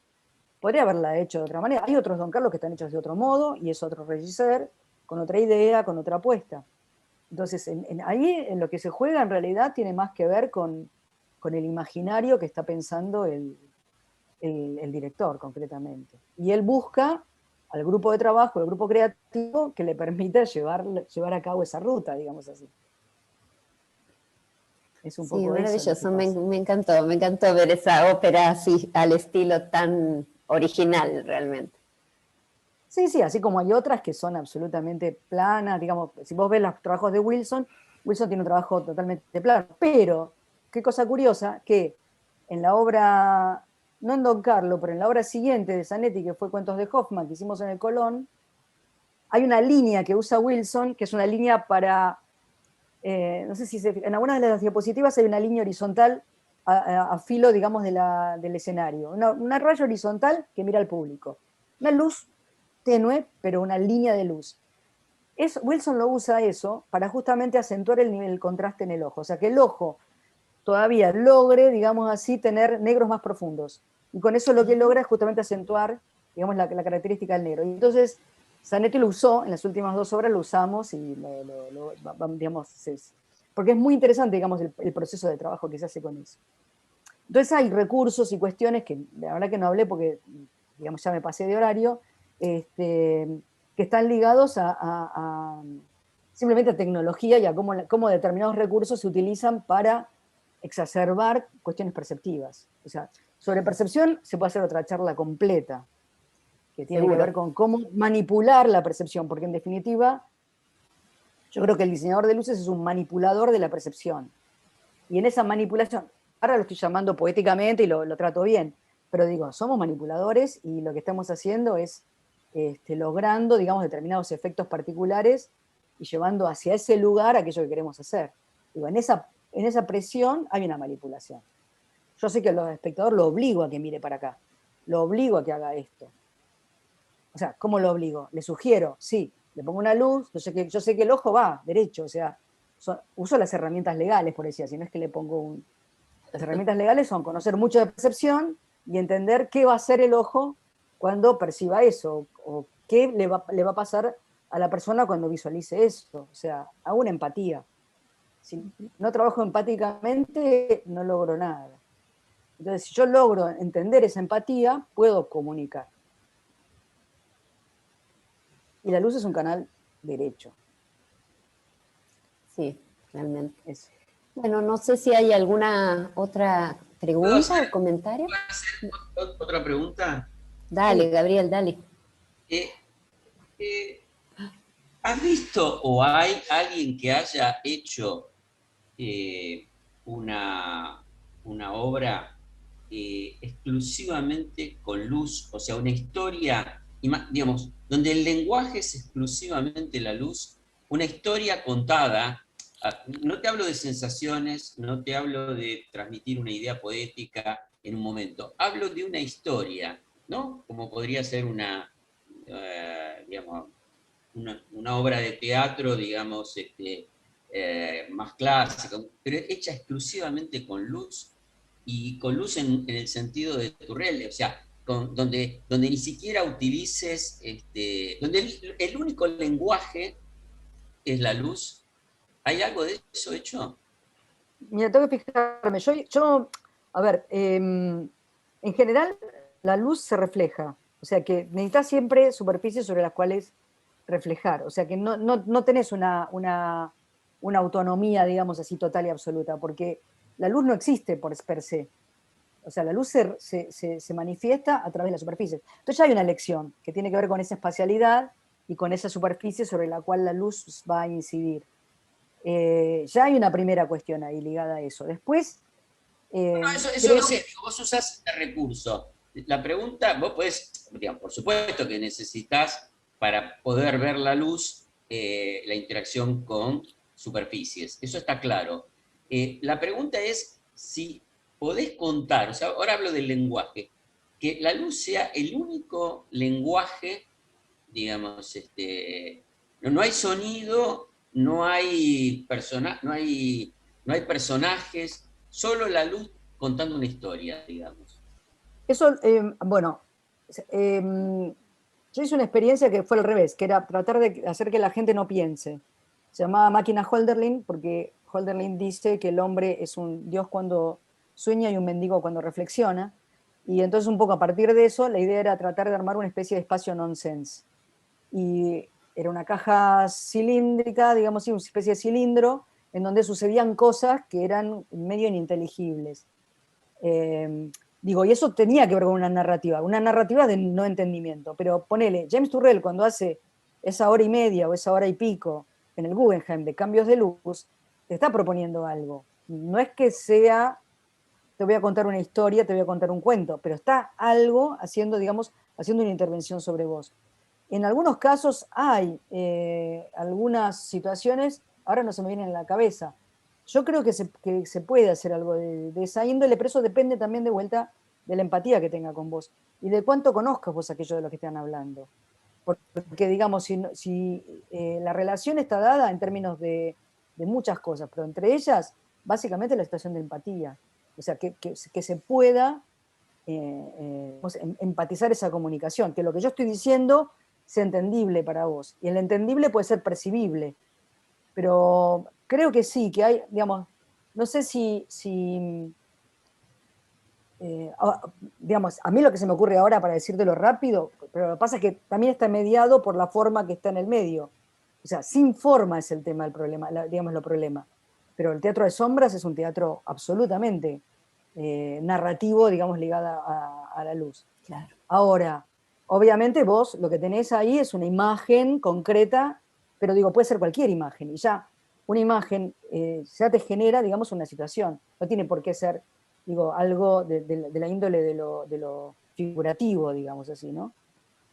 Speaker 3: Podría haberla hecho de otra manera. Hay otros Don Carlos que están hechos de otro modo y es otro regisseur, con otra idea, con otra apuesta. Entonces, ahí en lo que se juega en realidad tiene más que ver con el imaginario que está pensando el director concretamente. Y él busca al grupo de trabajo, al grupo creativo, que le permita llevar a cabo esa ruta, digamos así. Es un
Speaker 2: Sí,
Speaker 3: poco
Speaker 2: maravilloso,
Speaker 3: eso
Speaker 2: me encantó ver esa ópera así, al estilo tan original realmente.
Speaker 3: Sí, sí, así como hay otras que son absolutamente planas, digamos, si vos ves los trabajos de Wilson, Wilson tiene un trabajo totalmente plano, pero, qué cosa curiosa, que en la obra, no en Don Carlo, pero en la obra siguiente de Zanetti, que fue Cuentos de Hoffman, que hicimos en el Colón, hay una línea que usa Wilson, que es una línea para, no sé si en algunas de las diapositivas hay una línea horizontal a filo, digamos, del escenario, una raya horizontal que mira al público, una luz tenue, pero una línea de luz. Wilson lo usa eso para justamente acentuar el contraste en el ojo, o sea, que el ojo todavía logre, digamos así, tener negros más profundos. Y con eso lo que logra es justamente acentuar, digamos, la característica del negro. Y entonces, Zanetti lo usó, en las últimas 2 obras lo usamos, y digamos, porque es muy interesante, digamos, el proceso de trabajo que se hace con eso. Entonces hay recursos y cuestiones que la verdad que no hablé porque, digamos, ya me pasé de horario, que están ligados simplemente a tecnología y a cómo determinados recursos se utilizan para exacerbar cuestiones perceptivas. O sea, sobre percepción se puede hacer otra charla completa, que tiene que ver con cómo manipular la percepción, porque en definitiva Yo creo que el diseñador de luces es un manipulador de la percepción. Y en esa manipulación, ahora lo estoy llamando poéticamente y lo trato bien, pero digo, somos manipuladores y lo que estamos haciendo es logrando, digamos, determinados efectos particulares y llevando hacia ese lugar aquello que queremos hacer. Digo, en esa presión hay una manipulación. Yo sé que el espectador lo obligo a que mire para acá, lo obligo a que haga esto. O sea, ¿cómo lo obligo? Le sugiero, sí, le pongo una luz, yo sé que el ojo va derecho, o sea, uso las herramientas legales, por decir así, no es que le pongo Las herramientas legales son conocer mucho de percepción y entender qué va a hacer el ojo cuando perciba eso, o qué le va a pasar a la persona cuando visualice eso. O sea, hago una empatía. Si no trabajo empáticamente, no logro nada. Entonces, si yo logro entender esa empatía, puedo comunicar. Y la luz es un canal derecho.
Speaker 2: Sí, realmente.
Speaker 3: Eso.
Speaker 2: Bueno, no sé si hay alguna otra pregunta o comentario.
Speaker 4: ¿Puedo hacer otra pregunta?
Speaker 2: Dale, Gabriel, dale.
Speaker 4: Eh, eh, ¿Has visto o hay alguien que haya hecho una obra exclusivamente con luz, o sea, una historia, digamos, donde el lenguaje es exclusivamente la luz, una historia contada? No te hablo de sensaciones, no te hablo de transmitir una idea poética en un momento, hablo de una historia, ¿no? Como podría ser digamos, una obra de teatro, digamos, más clásica, pero hecha exclusivamente con luz, y con luz en el sentido de Turrell, o sea, donde ni siquiera utilices, donde el único lenguaje es la luz. ¿Hay algo de eso hecho?
Speaker 3: Mira, tengo que fijarme. A ver, en general la luz se refleja. O sea que necesitas siempre superficies sobre las cuales reflejar. O sea que no tenés una autonomía, digamos así, total y absoluta, porque la luz no existe per se. O sea, la luz se manifiesta a través de las superficies. Entonces ya hay una elección que tiene que ver con esa espacialidad y con esa superficie sobre la cual la luz va a incidir. Ya hay una primera cuestión ahí ligada a eso. Después,
Speaker 4: No, eso lo sé, digo, vos usás este recurso. La pregunta, vos podés, digamos, por supuesto que necesitas para poder ver la luz, la interacción con superficies, eso está claro. La pregunta es si podés contar, o sea, ahora hablo del lenguaje, que la luz sea el único lenguaje, digamos, no hay sonido, no hay personajes, solo la luz contando una historia, digamos.
Speaker 3: eso, bueno, yo hice una experiencia que fue al revés, que era tratar de hacer que la gente no piense. Se llamaba Máquina Hölderlin, porque Hölderlin dice que el hombre es un dios cuando sueña y un mendigo cuando reflexiona. Y entonces un poco a partir de eso, la idea era tratar de armar una especie de espacio nonsense. Y era una caja cilíndrica, digamos así, una especie de cilindro, en donde sucedían cosas que eran medio ininteligibles. Digo, y eso tenía que ver con una narrativa de no entendimiento, pero ponele, James Turrell cuando hace esa hora y media o esa hora y pico en el Guggenheim de cambios de luz, te está proponiendo algo. No es que sea, te voy a contar una historia, te voy a contar un cuento, pero está algo haciendo, digamos, haciendo una intervención sobre vos. En algunos casos hay algunas situaciones, ahora no se me vienen a la cabeza. Yo creo que se puede hacer algo de esa índole, pero eso depende también de vuelta de la empatía que tenga con vos y de cuánto conozcas vos aquello de lo que están hablando. Porque, digamos, si la relación está dada en términos de muchas cosas, pero entre ellas, básicamente la situación de empatía. O sea, que se pueda empatizar esa comunicación, que lo que yo estoy diciendo sea entendible para vos. Y el entendible puede ser percibible. Pero creo que sí, que hay, digamos, no sé si digamos, a mí lo que se me ocurre ahora para decírtelo rápido, pero lo que pasa es que también está mediado por la forma que está en el medio. O sea, sin forma es el tema del problema, digamos, lo problema. Pero el teatro de sombras es un teatro absolutamente narrativo, digamos, ligada a la luz.
Speaker 2: Claro.
Speaker 3: Ahora, obviamente vos lo que tenés ahí es una imagen concreta pero digo, puede ser cualquier imagen, y ya una imagen ya te genera, digamos, una situación. No tiene por qué ser, digo, algo de la índole de lo figurativo, digamos así, ¿no?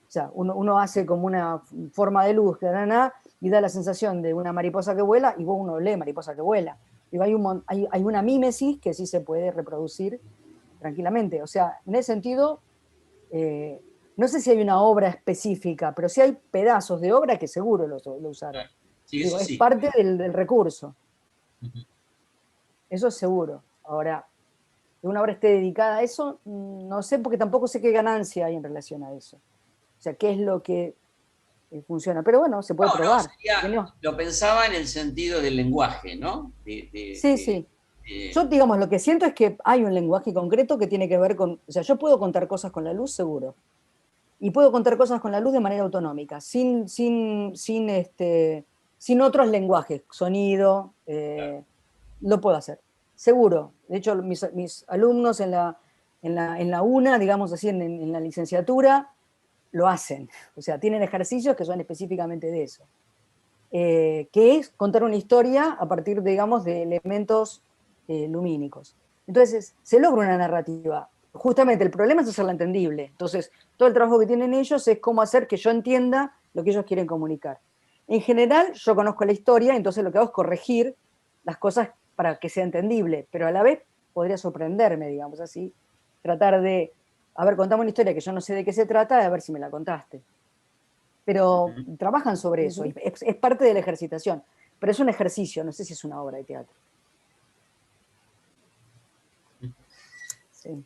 Speaker 3: O sea, uno hace como una forma de luz, y da la sensación de una mariposa que vuela, y vos uno lee mariposa que vuela. Digo, hay una mímesis que sí se puede reproducir tranquilamente. O sea, en ese sentido, no sé si hay una obra específica, pero sí hay pedazos de obra que seguro lo usaron.
Speaker 4: Sí,
Speaker 3: Digo,
Speaker 4: eso
Speaker 3: es
Speaker 4: sí.
Speaker 3: parte del recurso.
Speaker 4: Ujú.
Speaker 3: Eso es seguro. Ahora, que una obra esté dedicada a eso, no sé, porque tampoco sé qué ganancia hay en relación a eso. O sea, qué es lo que funciona. Pero bueno, se puede
Speaker 4: No,
Speaker 3: probar. ¿Por qué
Speaker 4: sería,
Speaker 3: no?
Speaker 4: lo pensaba en el sentido del lenguaje, ¿no?
Speaker 3: Sí, sí. Yo, digamos, lo que siento es que hay un lenguaje concreto que tiene que ver con... O sea, yo puedo contar cosas con la luz, seguro. Y puedo contar cosas con la luz de manera autonómica, sin otros lenguajes, sonido, lo puedo hacer, seguro. De hecho, mis alumnos en la UNA, digamos así, en la licenciatura, lo hacen. O sea, tienen ejercicios que son específicamente de eso. Que es contar una historia a partir, digamos, de elementos lumínicos. Entonces, se logra una narrativa. Justamente el problema es hacerla entendible. Entonces, todo el trabajo que tienen ellos es cómo hacer que yo entienda lo que ellos quieren comunicar. En general, yo conozco la historia, entonces lo que hago es corregir las cosas para que sea entendible, pero a la vez podría sorprenderme, digamos así, tratar de, a ver, contame una historia que yo no sé de qué se trata, a ver si me la contaste. Pero trabajan sobre eso, es parte de la ejercitación, pero es un ejercicio, no sé si es una obra de teatro. Sí.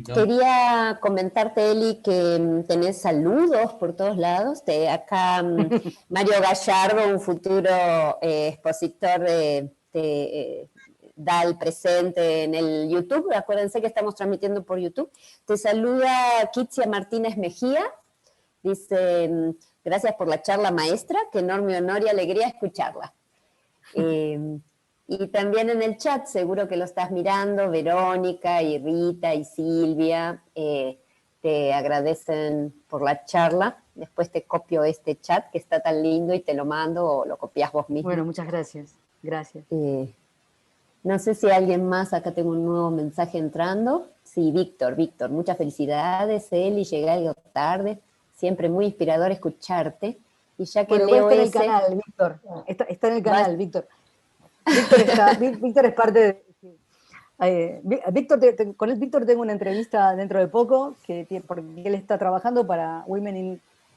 Speaker 2: Quería comentarte, Eli, que tenés saludos por todos lados. Acá Mario Gallardo, un futuro expositor, te da el presente en el YouTube. Acuérdense que estamos transmitiendo por YouTube. Te saluda Kitsia Martínez Mejía. Dice, gracias por la charla maestra, qué enorme honor y alegría escucharla. Y también en el chat, seguro que lo estás mirando, Verónica y Rita y Silvia te agradecen por la charla. Después te copio este chat que está tan lindo y te lo mando o lo copias vos mismo.
Speaker 3: Bueno, muchas gracias. Gracias.
Speaker 2: No sé si alguien más, acá tengo un nuevo mensaje entrando. Sí, Víctor, muchas felicidades, Eli, llegué algo tarde. Siempre muy inspirador escucharte. Y ya que
Speaker 3: bueno, está en el canal, Víctor. Está en el canal, Víctor. Víctor es parte de... con Víctor tengo una entrevista dentro de poco, porque él está trabajando para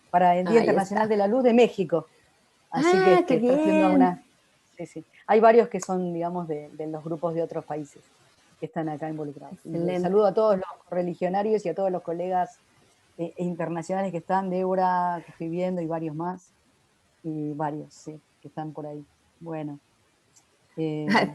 Speaker 3: para el Día Internacional de la Luz de México. Así que está haciendo una... Sí. Hay varios que son, digamos, de los grupos de otros países que están acá involucrados. Saludo a todos los religionarios y a todos los colegas internacionales que están, Débora, que estoy viendo, y varios más. Y varios, sí, que están por ahí. Bueno.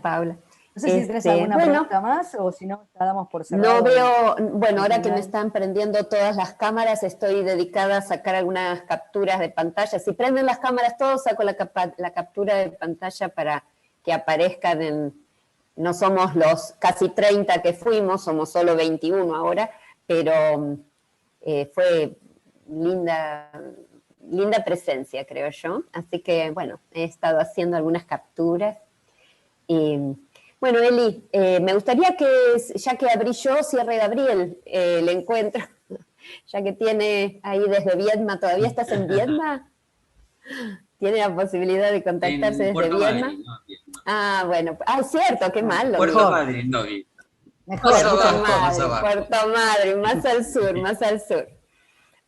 Speaker 2: Paula.
Speaker 3: No sé si tenés alguna pregunta más o si no, la damos por cerrado.
Speaker 2: No veo, bueno, ahora que me están prendiendo todas las cámaras, estoy dedicada a sacar algunas capturas de pantalla. Si prenden las cámaras todos, saco la captura de pantalla para que aparezcan no somos los casi 30 que fuimos, somos solo 21 ahora, pero fue linda presencia, creo yo. Así que, bueno, he estado haciendo algunas capturas. Bueno, Eli, me gustaría que, ya que abrí yo, cierre Gabriel el encuentro, ya que tiene ahí desde Viedma. ¿Todavía estás en Viedma? ¿Tiene la posibilidad de contactarse desde
Speaker 4: Puerto
Speaker 2: Viedma?
Speaker 4: Madryn, no, Viedma.
Speaker 2: Ah, bueno, cierto, qué malo.
Speaker 4: Puerto Madryn, no, Viedma.
Speaker 2: Más abajo. Puerto Madryn, más al sur, más al sur.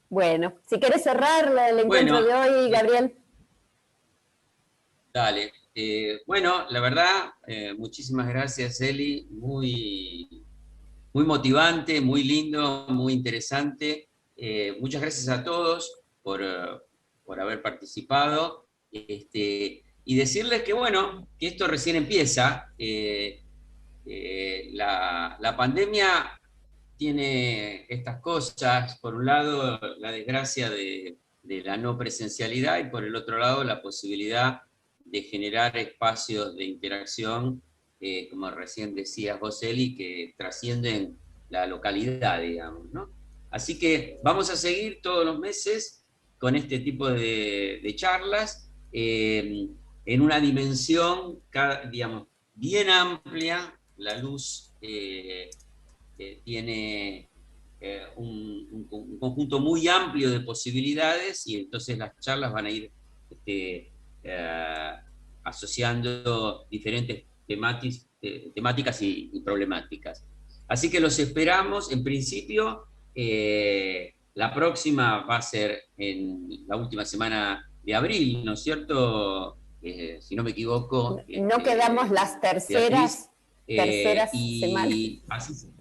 Speaker 2: Bueno, si quieres cerrar el encuentro de hoy, Gabriel.
Speaker 4: Dale. Bueno, la verdad, muchísimas gracias, Eli. Muy motivante, muy lindo, muy interesante. Muchas gracias a todos por haber participado. Y decirles que, bueno, que esto recién empieza. La pandemia tiene estas cosas. Por un lado, la desgracia de la no presencialidad, y por el otro lado, la posibilidad de generar espacios de interacción, como recién decías vos, Eli, que trascienden la localidad, digamos, ¿no? Así que vamos a seguir todos los meses con este tipo de charlas, en una dimensión, digamos, bien amplia. La luz tiene un conjunto muy amplio de posibilidades, y entonces las charlas van a ir asociando diferentes temáticas y problemáticas. Así que los esperamos. En principio, la próxima va a ser en la última semana de abril, ¿no es cierto? Si no me equivoco.
Speaker 2: No quedamos las terceras semanas.
Speaker 4: Así,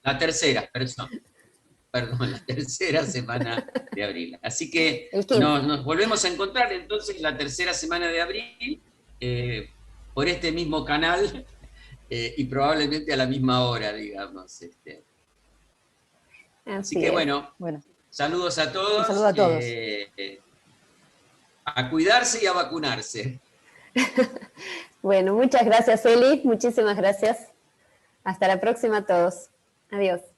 Speaker 4: la tercera, perdón, la tercera semana de abril. Así que nos volvemos a encontrar entonces la tercera semana de abril, por este mismo canal, y probablemente a la misma hora, digamos. Así que bueno, saludos a todos.
Speaker 3: Un saludo a todos.
Speaker 4: A cuidarse y a vacunarse.
Speaker 2: Bueno, muchas gracias, Eli. Muchísimas gracias. Hasta la próxima a todos. Adiós.